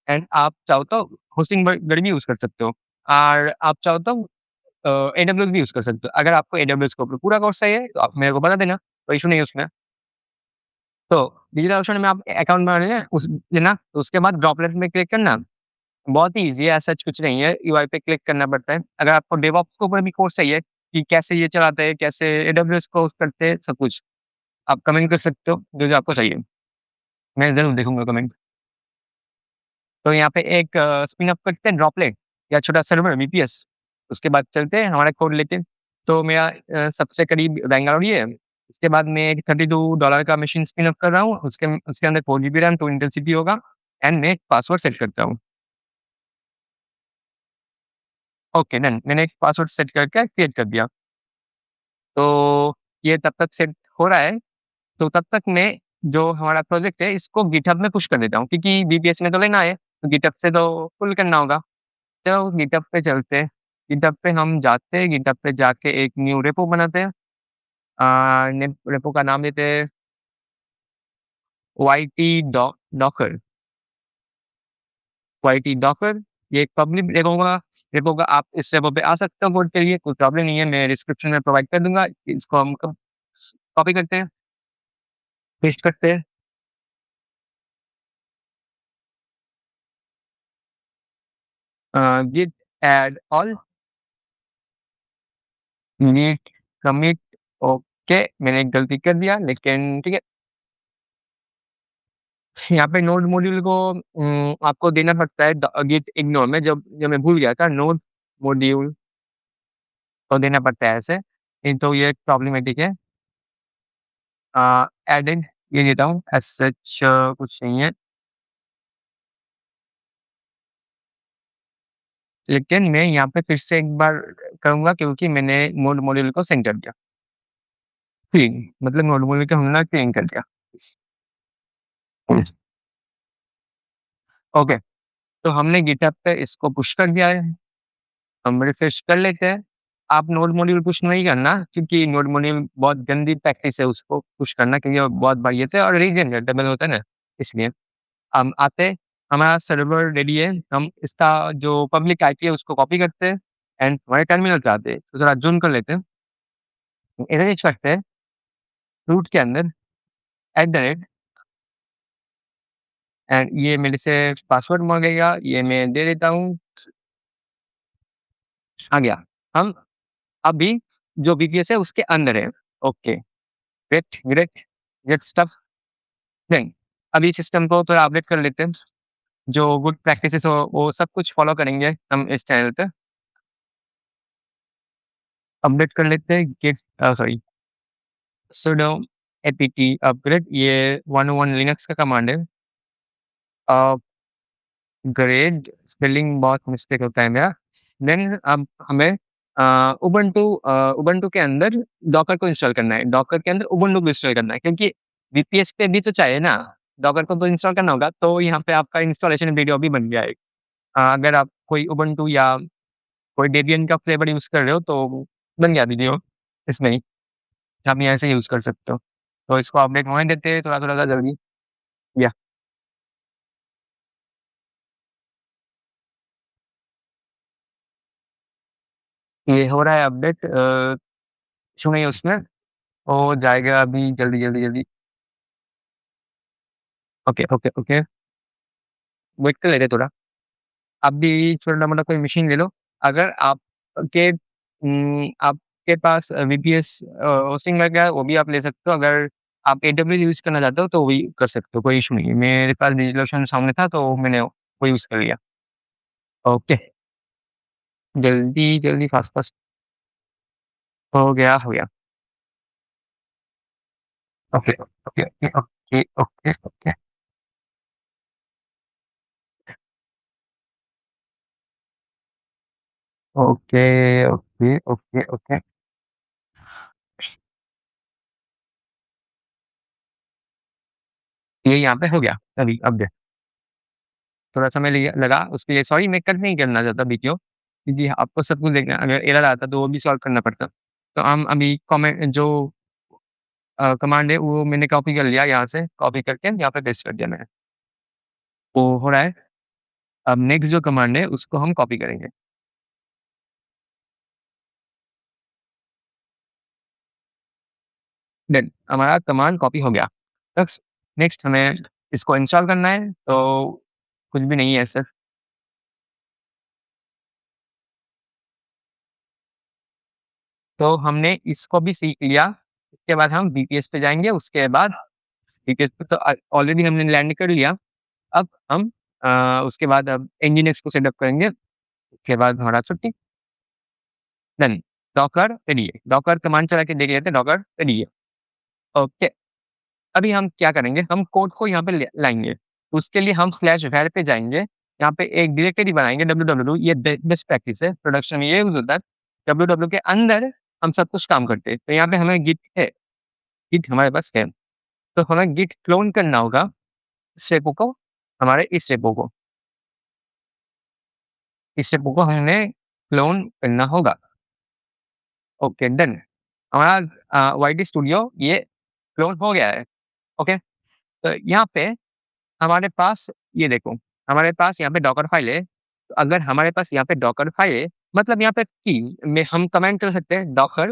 एंड आप चाहो तो होस्टिंग भी यूज़ कर सकते हो और आप चाहो तो एडब्ल्यूएस भी यूज़ कर सकते हो। अगर आपको एडब्ल्यूएस के ऊपर पूरा कोर्स चाहिए तो आप मेरे को बता देना, कोई इश्यू नहीं है उसमें। तो डिजिटल ओशन में आप अकाउंट बना लेना, तो उसके बाद ड्रॉपलेट में क्लिक करना। बहुत ही ईज़ी है, ऐसा कुछ नहीं है, यूआई पे क्लिक करना पड़ता है। अगर आपको डेवऑप्स के ऊपर भी कोर्स चाहिए कि कैसे ये चलाते हैं, कैसे एडब्ल्यूएस को होस्ट करते हैं, सब कुछ, आप कमेंट कर सकते हो, जो-जो आपको चाहिए। मैं ज़रूर देखूँगा कमेंट। तो यहाँ पे एक स्पिन अप करते हैं ड्रॉपलेट या छोटा सर्वर वीपीएस, उसके बाद चलते हैं हमारा कोड लेके। तो मेरा सबसे करीब बैंगलोर ही है। इसके बाद मैं एक $32 का मशीन स्पिन अप कर रहा हूँ, उसके उसके अंदर 4 जीबी रैम, 2 इंटेल सीपीयू होगा एंड मैं एक पासवर्ड सेट करता हूँ। ओके डन, मैंने एक पासवर्ड सेट करके क्रिएट कर दिया। तो ये तब तक सेट हो रहा है, तो तब तक मैं जो हमारा प्रोजेक्ट है इसको गिटहब में पुश कर देता हूँ, क्योंकि वीपीएस में तो लेना है, तो गिटहब से तो पुल करना होगा। चलो गिटहब पे चलते हैं। गिटहब पे हम जाते हैं, गिटहब पे जाके एक न्यू रेपो बनाते हैं। ने रेपो का नाम देते हैं वाईटी डॉकर। वाईटी डॉकर, ये एक पब्लिक रेपो होगा, आप इस रेपो पे आ सकते हो कोड के लिए, कोई प्रॉब्लम नहीं है, मैं डिस्क्रिप्शन में प्रोवाइड कर दूँगा। इसको हम कॉपी करते हैं, पेस्ट करते हैं। Git add all git commit. Okay, मैंने एक गलती कर दिया, लेकिन ठीक है। यहाँ पे नोड मॉड्यूल को आपको देना पड़ता है गिट इग्नोर में, जब जब मैं भूल गया था, नोड मॉड्यूल को देना पड़ता है ऐसे, नहीं तो ये प्रॉब्लमेटिक है। एडेड ये देता हूँ, एज़ सच कुछ नहीं है, लेकिन मैं यहाँ पे फिर से एक बार करूँगा, क्योंकि मैंने नोड मॉड्यूल को सेंड कर दिया। क्लीन मतलब नोड मॉड्यूल को हमने क्लीन कर दिया। ओके, तो हमने गिटहब पे इसको पुश कर दिया है। हम रिफ्रेश कर लेते हैं। आप नोड मॉड्यूल पुश नहीं करना, क्योंकि नोड मॉड्यूल बहुत गंदी प्रैक्टिस है उसको पुश करना, क्योंकि वो बहुत बार ये थे और रीजनरेटेबल होता है ना, इसलिए। हम आते हैं, हमारा सर्वर रेडी है, हम इसका जो पब्लिक आईपी है उसको कॉपी करते हैं एंड हमारे टर्मिनल पे आते हैं। तो ज़रा ज़ूम कर लेते हैं। एसएसएच करते हैं, रूट के अंदर @ एंड ये मेरे से पासवर्ड माँगेगा, ये मैं दे देता हूँ, आ गया। हम अभी जो बीपीएस है उसके अंदर है। Okay, great, great, great stuff. Then अभी सिस्टम को थोड़ा अपडेट कर लेते हैं। जो गुड प्रैक्टिसेस हो वो सब कुछ फॉलो करेंगे हम इस चैनल पे। अपडेट कर लेते हैं सॉरी सुडो एपीटी अपग्रेड, ये 101 लिनक्स का कमांड है। अपग्रेड स्पेलिंग बहुत मिस्टेक होता है मेरा। देन अब हमें उबंटू के अंदर डॉकर को इंस्टॉल करना है, डॉकर के अंदर उबंटू को इंस्टॉल करना है क्योंकि वीपीएस पे भी तो चाहिए ना, डॉकर को तो इंस्टॉल करना होगा, तो यहाँ पे आपका इंस्टॉलेशन वीडियो भी बन गया है। अगर आप कोई उबंटू या कोई डेबियन का फ्लेवर यूज़ कर रहे हो तो बन गया वीडियो इसमें ही, आप यहाँ से यूज़ कर सकते हो। तो इसको अपडेट होने देते हैं थोड़ा-थोड़ा सा जल्दी। या ये हो रहा है अपडेट इश्यू नहीं है उसमें, हो जाएगा अभी जल्दी, जल्दी, जल्दी। ओके, ओके, ओके, वेट कर लेते थोड़ा। आप भी छोटा-मोटा कोई मशीन ले लो। अगर आपके पास वीपीएस होस्टिंग वगैरह है, वो भी आप ले सकते हो। अगर आप एडब्ल्यूएस यूज़ करना चाहते हो, तो वो भी कर सकते हो, कोई इश्यू नहीं है। मेरे पास डिजिटल सामने था, तो मैंने वो यूज़ कर लिया। ओके, जल्दी, जल्दी, फ़ास्ट, फ़ास्ट। हो गया, हो गया। Okay, okay, okay, okay, okay, okay. Okay, okay, okay, okay. ये यहाँ पे हो गया, अभी अब थोड़ा समय लिया लगा उसके लिए सॉरी मैं कट नहीं करना चाहता वीडियो, क्योंकि आपको सब कुछ देखना अगर एरर आता तो वो भी सॉल्व करना पड़ता। तो हम अभी कमेंट जो कमांड है वो मैंने कॉपी कर लिया यहाँ से, कॉपी करके यहाँ पे पेस्ट कर दिया मैंने। वो हो रहा है, अब नेक्स्ट जो कमांड है उसको हम कॉपी करेंगे। देन हमारा कमांड कॉपी हो गया। नेक्स्ट नेक्स्ट हमें इसको इंस्टॉल करना है, तो कुछ भी नहीं है सिर्फ तो हमने इसको भी सीख लिया। इसके बाद हम बीटीएस पे जाएँगे, उसके बाद बीटीएस पे तो ऑलरेडी हमने लैंड कर लिया। अब हम उसके बाद अब एनजीएनएक्स को सेटअप करेंगे, उसके बाद हमारा छुट्टी, डन। डॉकर रेडी है, डॉकर कमांड चला के देख लेते हैं, डॉकर रेडी है। ओके, अभी हम क्या करेंगे, हम कोड को यहाँ पे ले लाएँगे। उसके लिए हम स्लैश var पे जाएँगे, यहाँ पे एक डायरेक्टरी बनाएँगे www ये बेस्ट प्रैक्टिस है, प्रोडक्शन में ये यूज़ होता है। www के अंदर हम सब कुछ काम करते हैं। तो यहाँ पे हमें गिट है, गिट हमारे पास है। तो हमें गिट क्लोन करना होगा इस रेपो को, हमारे इस रेपो को हमने क्लोन करना होगा। Okay done. हमारा वाईटी स्टूडियो ये क्लोन हो गया है। ओके, तो यहाँ पे हमारे पास ये देखो, हमारे पास यहाँ पे डॉकर फाइल है। तो अगर हमारे पास यहाँ पे डॉकर फाइल है, मतलब यहाँ पे में हम कमेंट कर सकते हैं डॉकर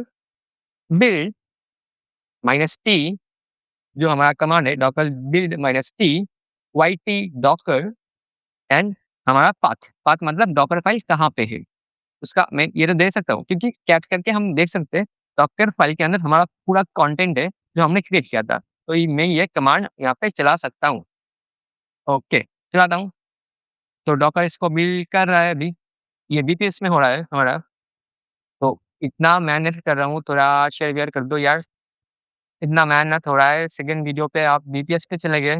बिल्ड -t जो हमारा कमांड है Docker build -t YT Docker and हमारा पाथ, पाथ मतलब डॉकर फाइल कहाँ पे है, उसका मैं ये तो दे सकता हूँ क्योंकि कैट करके हम देख सकते हैं डॉकर फाइल के अंदर हमारा पूरा कंटेंट है जो हमने क्रिएट किया था। तो मैं ये कमांड यहाँ पे चला सकता हूँ। ओके, चलाता हूँ। तो डॉकर इसको बिल्ड कर रहा है अभी, ये बीपीएस में हो रहा है हमारा। तो इतना मेहनत कर रहा हूँ, थोड़ा शेयर वेयर कर दो यार। इतना मेहनत हो रहा है, सेकंड वीडियो पे आप बीपीएस पे चले गए,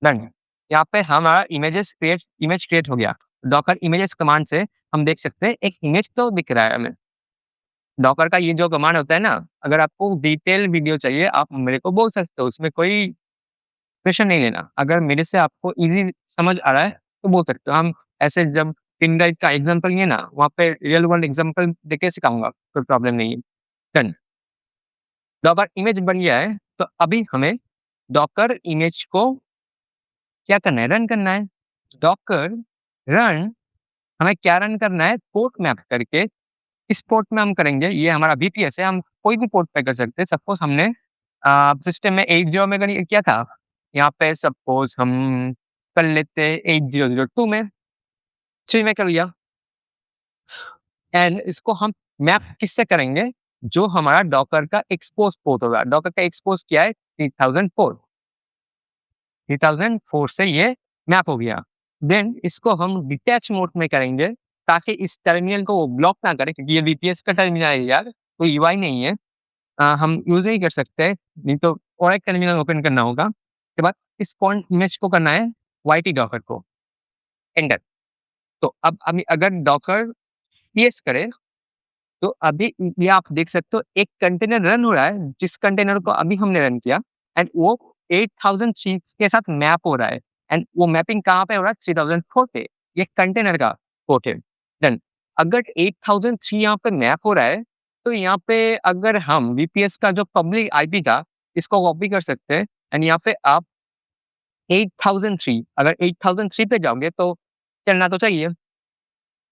डन। यहाँ पे हमारा इमेज क्रिएट हो गया। डॉकर इमेजेस कमांड से हम देख सकते हैं एक इमेज तो दिख रहा है हमें। डॉकर का ये जो कमांड होता है ना, अगर आपको डिटेल वीडियो चाहिए आप मेरे को बोल सकते हो, उसमें कोई प्रेशर नहीं लेना। अगर मेरे से आपको ईज़ी समझ आ रहा है तो बोल सकते हो। हम ऐसे जब पिन ड्राइव का एग्ज़ाम्पल लिए ना, वहाँ पे रियल वर्ल्ड एग्ज़ाम्पल देके सिखाऊँगा, कोई प्रॉब्लम नहीं है। डन। डॉकर इमेज बन गया है, तो अभी हमें डॉकर इमेज को क्या करना है? रन करना है। डॉकर रन हमें क्या रन करना है? पोर्ट मैप करके इस पोर्ट में हम करेंगे, ये हमारा वीपीएस है, हम कोई भी पोर्ट पे कर सकते हैं। सपोज़ हमने सिस्टम में 80 में किया था, यहाँ पे सपोज़ हम कर लेते हैं 8002 में, 3 में कर लिया एंड इसको हम मैप किससे करेंगे? जो हमारा डॉकर का एक्सपोज़ पोर्ट होगा। डॉकर का एक्सपोज़ क्या है? 3004 से ये मैप हो गया। देन इसको हम डिटैच मोड में करेंगे ताकि इस टर्मिनल को वो ब्लॉक ना करे क्योंकि ये वीपीएस का टर्मिनल है यार, कोई यूआई नहीं है। हम यूज़ नहीं कर सकते, नहीं तो और एक टर्मिनल ओपन करना होगा। उसके बाद इस फ़ॉन्ट इमेज को करना है वाईटी डॉकर को, एंटर। तो अब अगर डॉकर पीएस करे तो अभी ये आप देख सकते हो एक कंटेनर रन हो रहा है, जिस कंटेनर को अभी हमने रन किया एंड वो 8000 शीट्स के साथ मैप हो रहा है एंड वो मैपिंग कहाँ पे हो रहा है? 3004 पे। ये कंटेनर का कोड है। डन। अगर 8003 यहाँ पे मैप हो रहा है, तो यहाँ पे अगर हम वीपीएस का जो पब्लिक आईपी था, इसको कॉपी कर सकते हैं एंड यहाँ पे आप 8003 अगर 8003 पे जाओगे तो चलना तो चाहिए,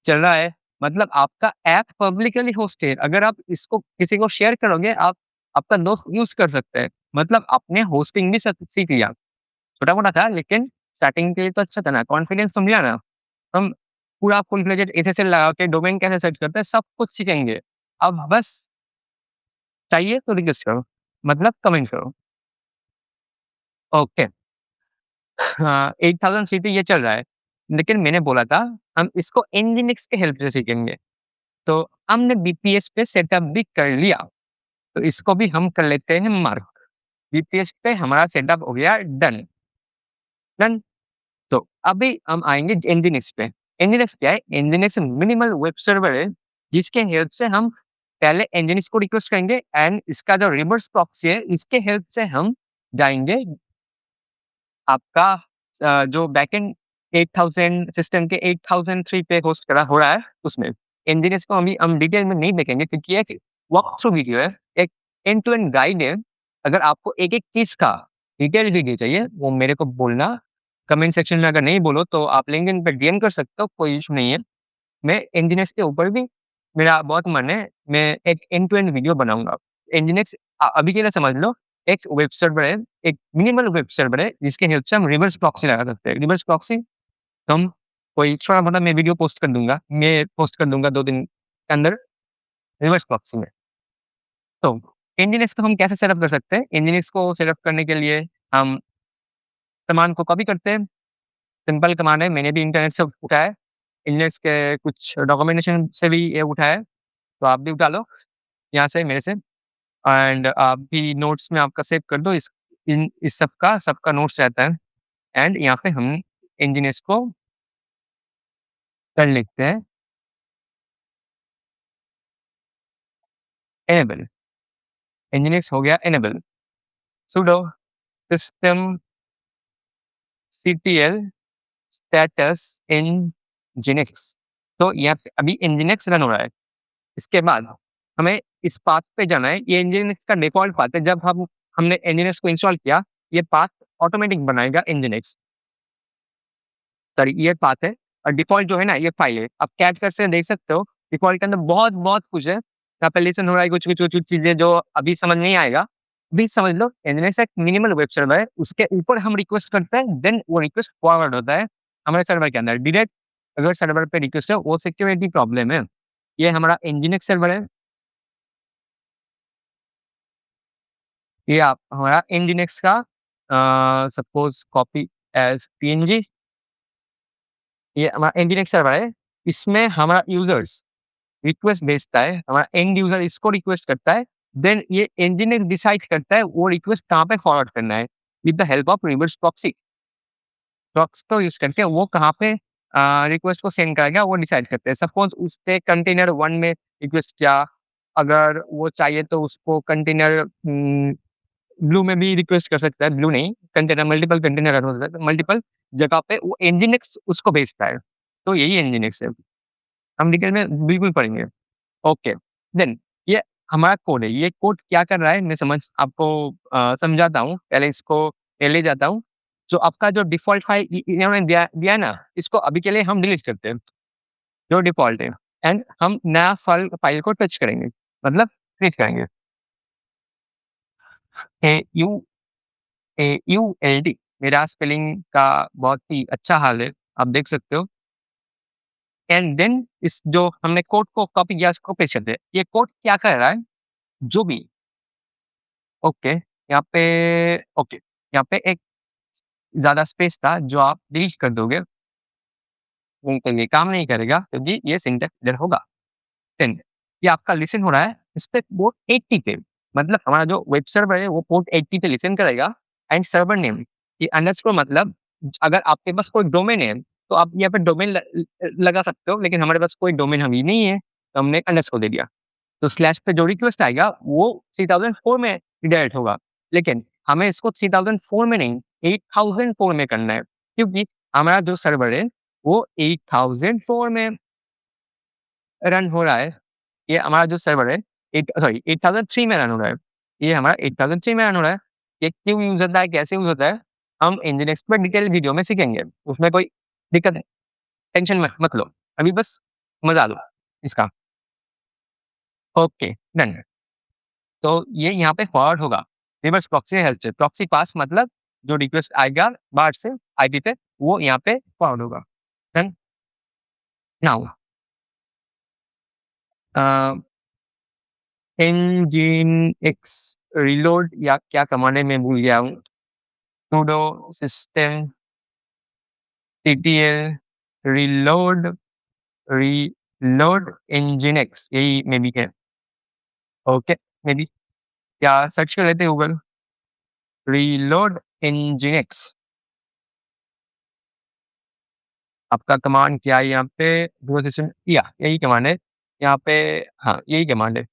चल रहा है। मतलब आपका ऐप पब्लिकली होस्टेड, अगर आप इसको किसी को शेयर करोगे, आप आपका दोस्त यूज़ कर सकते हैं। मतलब आपने होस्टिंग भी सीख लिया। छोटा-मोटा था लेकिन स्टार्टिंग के लिए तो अच्छा था ना, कॉन्फिडेंस तो मिला ना। हम पूरा फुल फ्लेजेड एसएसएल लगा के डोमेन कैसे सेट करते हैं, सब कुछ सीखेंगे। अब बस चाहिए तो रिक्वेस्ट करो, मतलब कमेंट करो। ओके। हाँ, 8000 सीपी ये चल रहा है। लेकिन मैंने बोला था हम इसको nginx के हेल्प से सीखेंगे। तो हमने बीपीएस पे सेटअप भी कर लिया, तो इसको भी हम कर लेते हैं मार्क। बीपीएस पे हमारा सेटअप हो गया डन। डन। तो अभी हम आएँगे nginx पे। nginx क्या है? nginx मिनिमल वेब सर्वर है, जिसके हेल्प से हम पहले nginx को रिक्वेस्ट करेंगे एंड इसका जो रिवर्स प्रॉक्सी है, इसके हेल्प से हम जाएँगे आपका जो बैकएंड 8000 सिस्टम के 8003 पे होस्ट करा हो रहा है उसमें। nginx को अभी हम डिटेल में नहीं देखेंगे क्योंकि ये एक वॉक थ्रू वीडियो है, एक एंड टू एंड गाइड है। अगर आपको एक-एक चीज़ का डिटेल वीडियो चाहिए, वो मेरे को बोलना, कमेंट सेक्शन में अगर नहीं बोलो तो आप लिंक्डइन पे डीएम कर सकते हो, कोई इश्यू नहीं है। मैं nginx के ऊपर भी मेरा बहुत मन है, मैं एक एंड टू एंड वीडियो बनाऊँगा। nginx अभी के लिए समझ लो एक वेब सर्वर है, एक मिनिमल वेब सर्वर है, जिसके हेल्प से हम रिवर्स प्रॉक्सी लगा सकते हैं। रिवर्स प्रॉक्सी हम कोई छोटा-मोटा मैं वीडियो पोस्ट कर दूँगा, मैं पोस्ट कर दूँगा 2 दिन के अंदर रिवर्स प्रॉक्सी में। तो nginx को हम कैसे सेटअप कर सकते हैं? nginx को सेटअप करने के लिए हम कमांड को कॉपी करते हैं, सिंपल कमांड है, मैंने भी इंटरनेट से उठाया है। nginx के कुछ डॉक्यूमेंटेशन से भी ये उठाया है, तो आप भी उठा लो यहाँ से मेरे से एंड आप भी नोट्स में आपका सेव कर दो इस सबका नोट्स रहता है एंड यहाँ पे हम nginx को कर लिखते हैं इनेबल। nginx हो गया enable. Sudo system ctl status nginx। तो यहाँ पे अभी nginx रन हो रहा है। इसके बाद हमें इस पाथ पे जाना है, ये nginx का डिफ़ॉल्ट पाथ है, जब हमने nginx को इंस्टॉल किया, ये पाथ ऑटोमेटिक बनाएगा nginx। सॉरी ये पाथ है और डिफ़ॉल्ट जो है ना ये फ़ाइल है। आप कैट कर से देख सकते हो, डिफ़ॉल्ट के अंदर बहुत-बहुत कुछ है। यहाँ पे लिसन हो रहा है कुछ-कुछ चीज़ें जो अभी समझ नहीं आएगा। अभी समझ लो nginx एक मिनिमल वेब सर्वर है, उसके ऊपर हम रिक्वेस्ट करते हैं, देन वो रिक्वेस्ट फॉरवर्ड होता है हमारे सर्वर के अंदर। डायरेक्ट अगर सर्वर पे रिक्वेस्ट है, वो सिक्योरिटी प्रॉब्लम है। ये हमारा nginx सर्वर है। ये आप हमारा nginx का सपोज़ कॉपी एज़ पीएनजी, ये हमारा nginx सर्वर है। इसमें हमारा यूज़र्स रिक्वेस्ट भेजता है, हमारा एंड यूज़र इसको रिक्वेस्ट करता है, देन ये nginx डिसाइड करता है वो रिक्वेस्ट कहाँ पे फॉरवर्ड करना है with the help of reverse proxy. Proxy को यूज़ करके वो कहाँ पे रिक्वेस्ट को सेंड करेगा वो डिसाइड करते हैं। सपोज़ उसने कंटेनर 1 में रिक्वेस्ट किया, अगर वो चाहिए तो उसको कंटेनर ब्लू में भी रिक्वेस्ट कर सकता है, ब्लू नहीं, कंटेनर मल्टीपल कंटेनर रन हो सकता है, मल्टीपल जगह पे वो nginx उसको भेजता है। तो यही nginx है। हम डिटेल में बिल्कुल पढ़ेंगे। ओके, देन ये हमारा कोड है। ये कोड क्या कर रहा है मैं आपको समझाता हूँ। पहले इसको ले जाता हूँ। जो आपका जो डिफ़ॉल्ट फ़ाइल इन्होंने दिया है ना, इसको अभी के लिए हम डिलीट करते हैं, जो डिफ़ॉल्ट है एंड हम नया फ़ाइल को टच करेंगे, मतलब क्रिएट करेंगे। ए AULD मेरा स्पेलिंग का बहुत ही अच्छा हाल है, आप देख सकते हो एंड देन इस जो हमने कोड को कॉपी किया उसको पेस्ट करते हैं। ये कोड क्या कर रहा है, जो भी ओके, यहाँ पे ओके, यहाँ पे एक ज़्यादा स्पेस था जो आप डिलीट कर दोगे, तो ये काम नहीं करेगा क्योंकि ये सिंटैक्स एरर होगा। देन ये आपका लिसन हो रहा है इस पे पोर्ट 80 पे, मतलब हमारा जो वेब सर्वर है वो पोर्ट 80 पे लिसन करेगा एंड सर्वर नेम ये अंडरस्कोर मतलब अगर आपके पास कोई डोमेन है तो आप यहाँ पे डोमेन लगा सकते हो, लेकिन हमारे पास कोई डोमेन अभी नहीं है, तो हमने अंडरस्कोर दे दिया। तो स्लैश पे जो रिक्वेस्ट आएगा वो 3004 में रिडायरेक्ट होगा। लेकिन हमें इसको 3004 में नहीं 8004 में करना है, क्योंकि हमारा जो सर्वर है वो 8004 में रन हो रहा है। ये हमारा जो सर्वर है 8003 में रन हो रहा है। ये हमारा 8003 में रन हो रहा है। ये क्यों यूज़ होता है, कैसे यूज़ होता है, हम इंजीनियरिंग पर डिटेल वीडियो में सीखेंगे। उसमें कोई दिक्कत है, टेंशन मत लो। अभी बस मज़ा लो इसका। Okay, done. तो ये यहाँ पे फॉरवर्ड होगा रिवर्स प्रॉक्सी की हेल्प से। प्रॉक्सी पास मतलब जो रिक्वेस्ट आएगा बाहर से आईपी पे, वो यहाँ पे फॉरवर्ड होगा। डन। नाउ nginx रीलोड या क्या कमांड है मैं भूल गया हूँ। sudo system ctl reload reload nginx यही मे बी है। ओके, मे बी क्या सर्च कर लेते गूगल रीलोड nginx। आपका कमांड क्या है यहाँ पे, डू सिस्टम या यही कमांड है यहाँ पे। हाँ, यही कमांड है।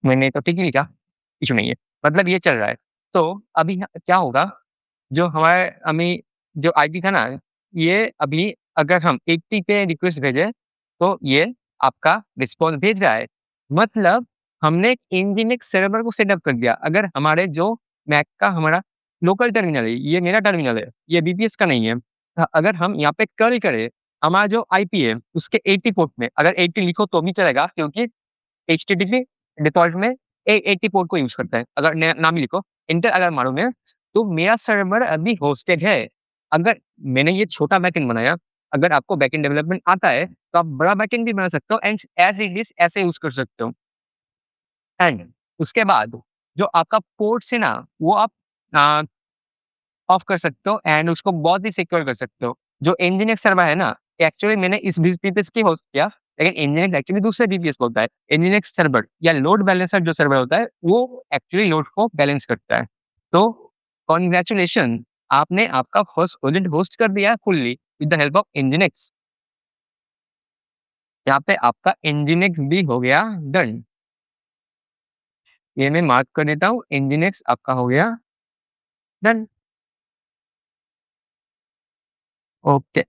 मैंने तो ठीक ही लिखा, इश्यू नहीं है, मतलब ये चल रहा है। तो अभी क्या होगा, जो हमारे हमें जो आईपी था ना, ये अभी अगर हम 80 पे रिक्वेस्ट भेजें, तो ये आपका रिस्पॉन्स भेज रहा है। मतलब हमने एक nginx सर्वर को सेटअप कर दिया। अगर हमारे जो मैक का हमारा लोकल टर्मिनल है, ये मेरा टर्मिनल है, ये बीपीएस का नहीं है। अगर हम यहाँ पे कर्ल करें, हमारा जो आईपी है उसके 80 पोर्ट में, अगर 80 लिखो तो भी चलेगा, क्योंकि एचटीटीपी डिफ़ॉल्ट में 80 पोर्ट को यूज़ करता है। अगर न नाम ही लिखो, एंटर अगर मारो मैं, तो मेरा सर्वर अभी होस्टेड है। अगर मैंने ये छोटा बैकएंड बनाया, अगर आपको बैकएंड डेवलपमेंट आता है, तो आप बड़ा बैकएंड भी बना सकते हो एंड एज़ इट इज़ ऐसे यूज़ कर सकते हो। एंड उसके बाद जो आपका पोर्ट्स है ना, वो आप अ, ऑफ कर सकते हो एंड उसको बहुत ही सिक्योर कर सकते हो। जो nginx सर्वर है ना, एक्चुअली मैंने इस बीपीएस की होस्ट किया, लेकिन nginx एक्चुअली दूसरे बीपीएस पे होता है। nginx सर्वर या लोड बैलेंसर जो सर्वर होता है, वो एक्चुअली लोड को बैलेंस करता है। तो कांग्रेचुलेशन, आपने आपका फर्स्ट प्रोजेक्ट होस्ट कर दिया है fully with the help of nginx। यहाँ पे आपका nginx भी हो गया डन। ये मैं मार्क कर देता हूँ, nginx आपका हो गया डन। ओके,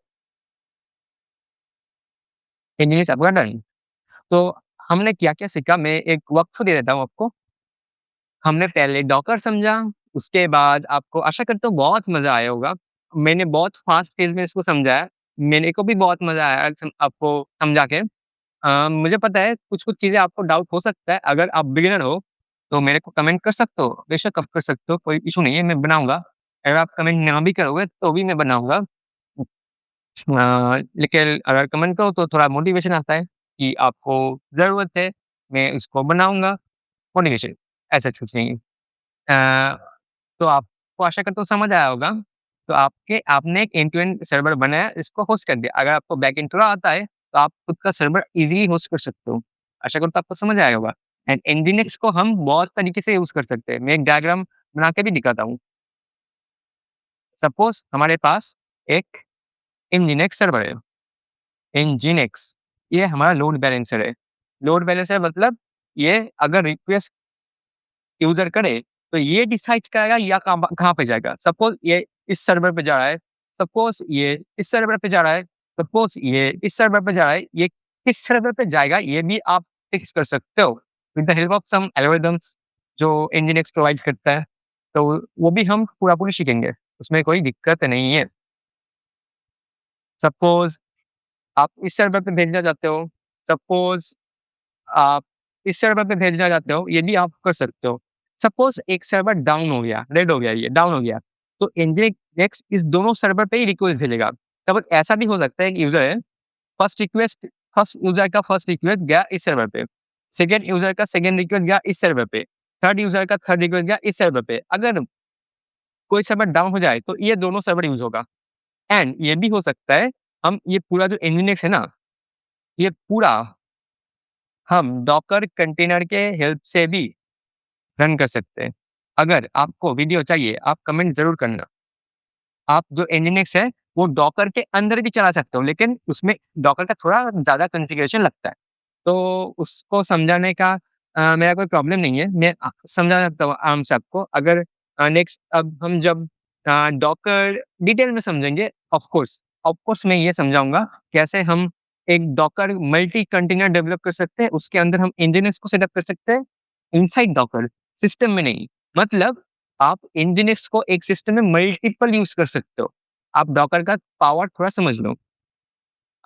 nginx आपका डन। तो हमने क्या-क्या सीखा, मैं एक वक्त दे देता हूँ आपको। हमने पहले डॉकर समझा, उसके बाद आपको आशा करता हूँ बहुत मज़ा आया होगा। मैंने बहुत फ़ास्ट पेस में इसको समझाया, मेरे को भी बहुत मज़ा आया आपको समझा के। मुझे पता है कुछ-कुछ चीज़ें आपको डाउट हो सकता है, अगर आप बिगिनर हो, तो मेरे को कमेंट कर सकते हो, बेशक आप कर सकते हो, कोई इश्यू नहीं है, मैं बनाऊँगा। अगर आप कमेंट ना भी करोगे, तो भी मैं बनाऊँगा। लेकिन अगर कमेंट करो तो थोड़ा मोटिवेशन आता है कि आपको ज़रूरत है, मैं उसको बनाऊँगा, मोटिवेशन ऐसा कुछ नहीं है। अ, तो आपको आशा करता हूँ समझ आया होगा। तो आपने एक एंड टू एंड सर्वर बनाया, इसको होस्ट कर दिया। अगर आपको बैकएंड थोड़ा आता है, तो आप खुद का सर्वर ईज़िली होस्ट कर सकते हो। आशा करता हूँ आपको समझ आया होगा। एंड nginx को हम बहुत तरीके से यूज़ कर सकते हैं। मैं एक डायग्राम बना के भी दिखाता हूँ। सपोज़ हमारे पास एक nginx सर्वर है। nginx ये हमारा लोड बैलेंसर है। लोड बैलेंसर मतलब ये अगर रिक्वेस्ट यूज़र करे, तो ये डिसाइड करेगा या कहाँ पे जाएगा। सपोज़ ये इस सर्वर पे जा रहा है, सपोज़ ये इस सर्वर पे जा रहा है, सपोज़ ये इस सर्वर पे जा रहा है, ये किस सर्वर पे जाएगा ये भी आप फिक्स कर सकते हो with the help of some algorithms जो nginx प्रोवाइड करता है। तो वो भी हम पूरा-पूरी सीखेंगे, उसमें कोई दिक्कत नहीं है। सपोज़ आप इस सर्वर पे भेजना चाहते हो, सपोज़ आप इस सर्वर पे भेजना चाहते हो, ये भी आप कर सकते हो। सपोज़ एक सर्वर डाउन हो गया, डेड हो गया, ये डाउन हो गया, तो nginx इस दोनों सर्वर पे ही रिक्वेस्ट भेजेगा। तब ऐसा भी हो सकता है कि यूज़र है, फर्स्ट यूज़र का फर्स्ट रिक्वेस्ट गया इस सर्वर पे, सेकंड यूज़र का सेकंड रिक्वेस्ट गया इस सर्वर पे, थर्ड यूज़र का थर्ड रिक्वेस्ट गया इस सर्वर पे। अगर कोई सर्वर डाउन हो जाए, तो ये दोनों सर्वर यूज़ होगा। एंड ये भी हो सकता है, हम ये पूरा जो nginx है ना, ये पूरा हम डॉकर कंटेनर के हेल्प से भी रन कर सकते हैं। अगर आपको वीडियो चाहिए, आप कमेंट ज़रूर करना। आप जो nginx है, वो डॉकर के अंदर भी चला सकते हो, लेकिन उसमें डॉकर का थोड़ा ज़्यादा कॉन्फ़िगरेशन लगता है। तो उसको समझाने का मेरा कोई प्रॉब्लम नहीं है। मैं समझा सकता हूँ आराम से आपको। अगर नेक्स्ट अब हम जब डॉकर डिटेल में समझेंगे, ऑफ कोर्स मैं ये समझाऊँगा कैसे हम एक डॉकर मल्टी कंटेनर डेवलप कर सकते हैं, उसके अंदर हम इंजीनियर्स को सेटअप कर सकते हैं, इनसाइड डॉकर, सिस्टम में नहीं। मतलब आप इंजीनियर्स को एक सिस्टम में मल्टीपल यूज़ कर सकते हो। आप डॉकर का पावर थोड़ा समझ लो।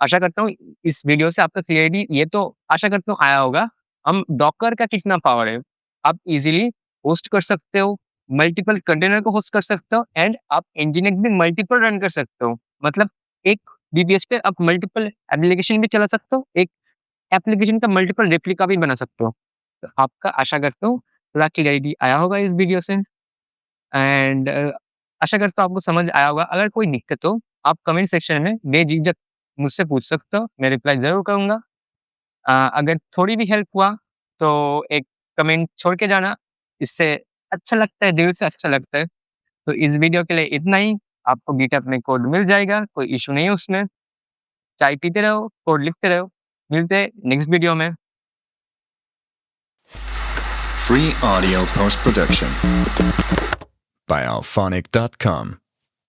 आशा करता हूँ इस वीडियो से आपको क्लियरिटी ये तो आशा करता हूँ आया होगा। हम डॉकर का कितना पावर है, आप इज़िली होस्ट कर सकते हो, मल्टीपल कंटेनर को होस्ट कर सकते हो एंड आप nginx भी मल्टीपल रन कर सकते हो। मतलब एक डीबीएस पे आप मल्टीपल एप्लीकेशन भी चला सकते हो, एक एप्लीकेशन का मल्टीपल रेप्लिका भी बना सकते हो। तो आपका आशा करता हूँ थोड़ा क्लियरिटी आया होगा इस वीडियो से एंड आशा करता हूँ आपको समझ आया होगा। अगर कोई दिक्कत हो, आप कमेंट सेक्शन में बेझिझक मुझसे पूछ सकते हो, मैं रिप्लाई ज़रूर करूँगा। अगर थोड़ी भी हेल्प हुआ, तो एक कमेंट छोड़ के जाना, इससे अच्छा लगता है, दिल से अच्छा लगता है। तो इस वीडियो के लिए इतना ही, आपको गिटहब में कोड मिल जाएगा, कोई इश्यू नहीं है उसमें। चाय पीते रहो, कोड लिखते रहो। मिलते हैं नेक्स्ट वीडियो में। Free audio post production by alphonic.com.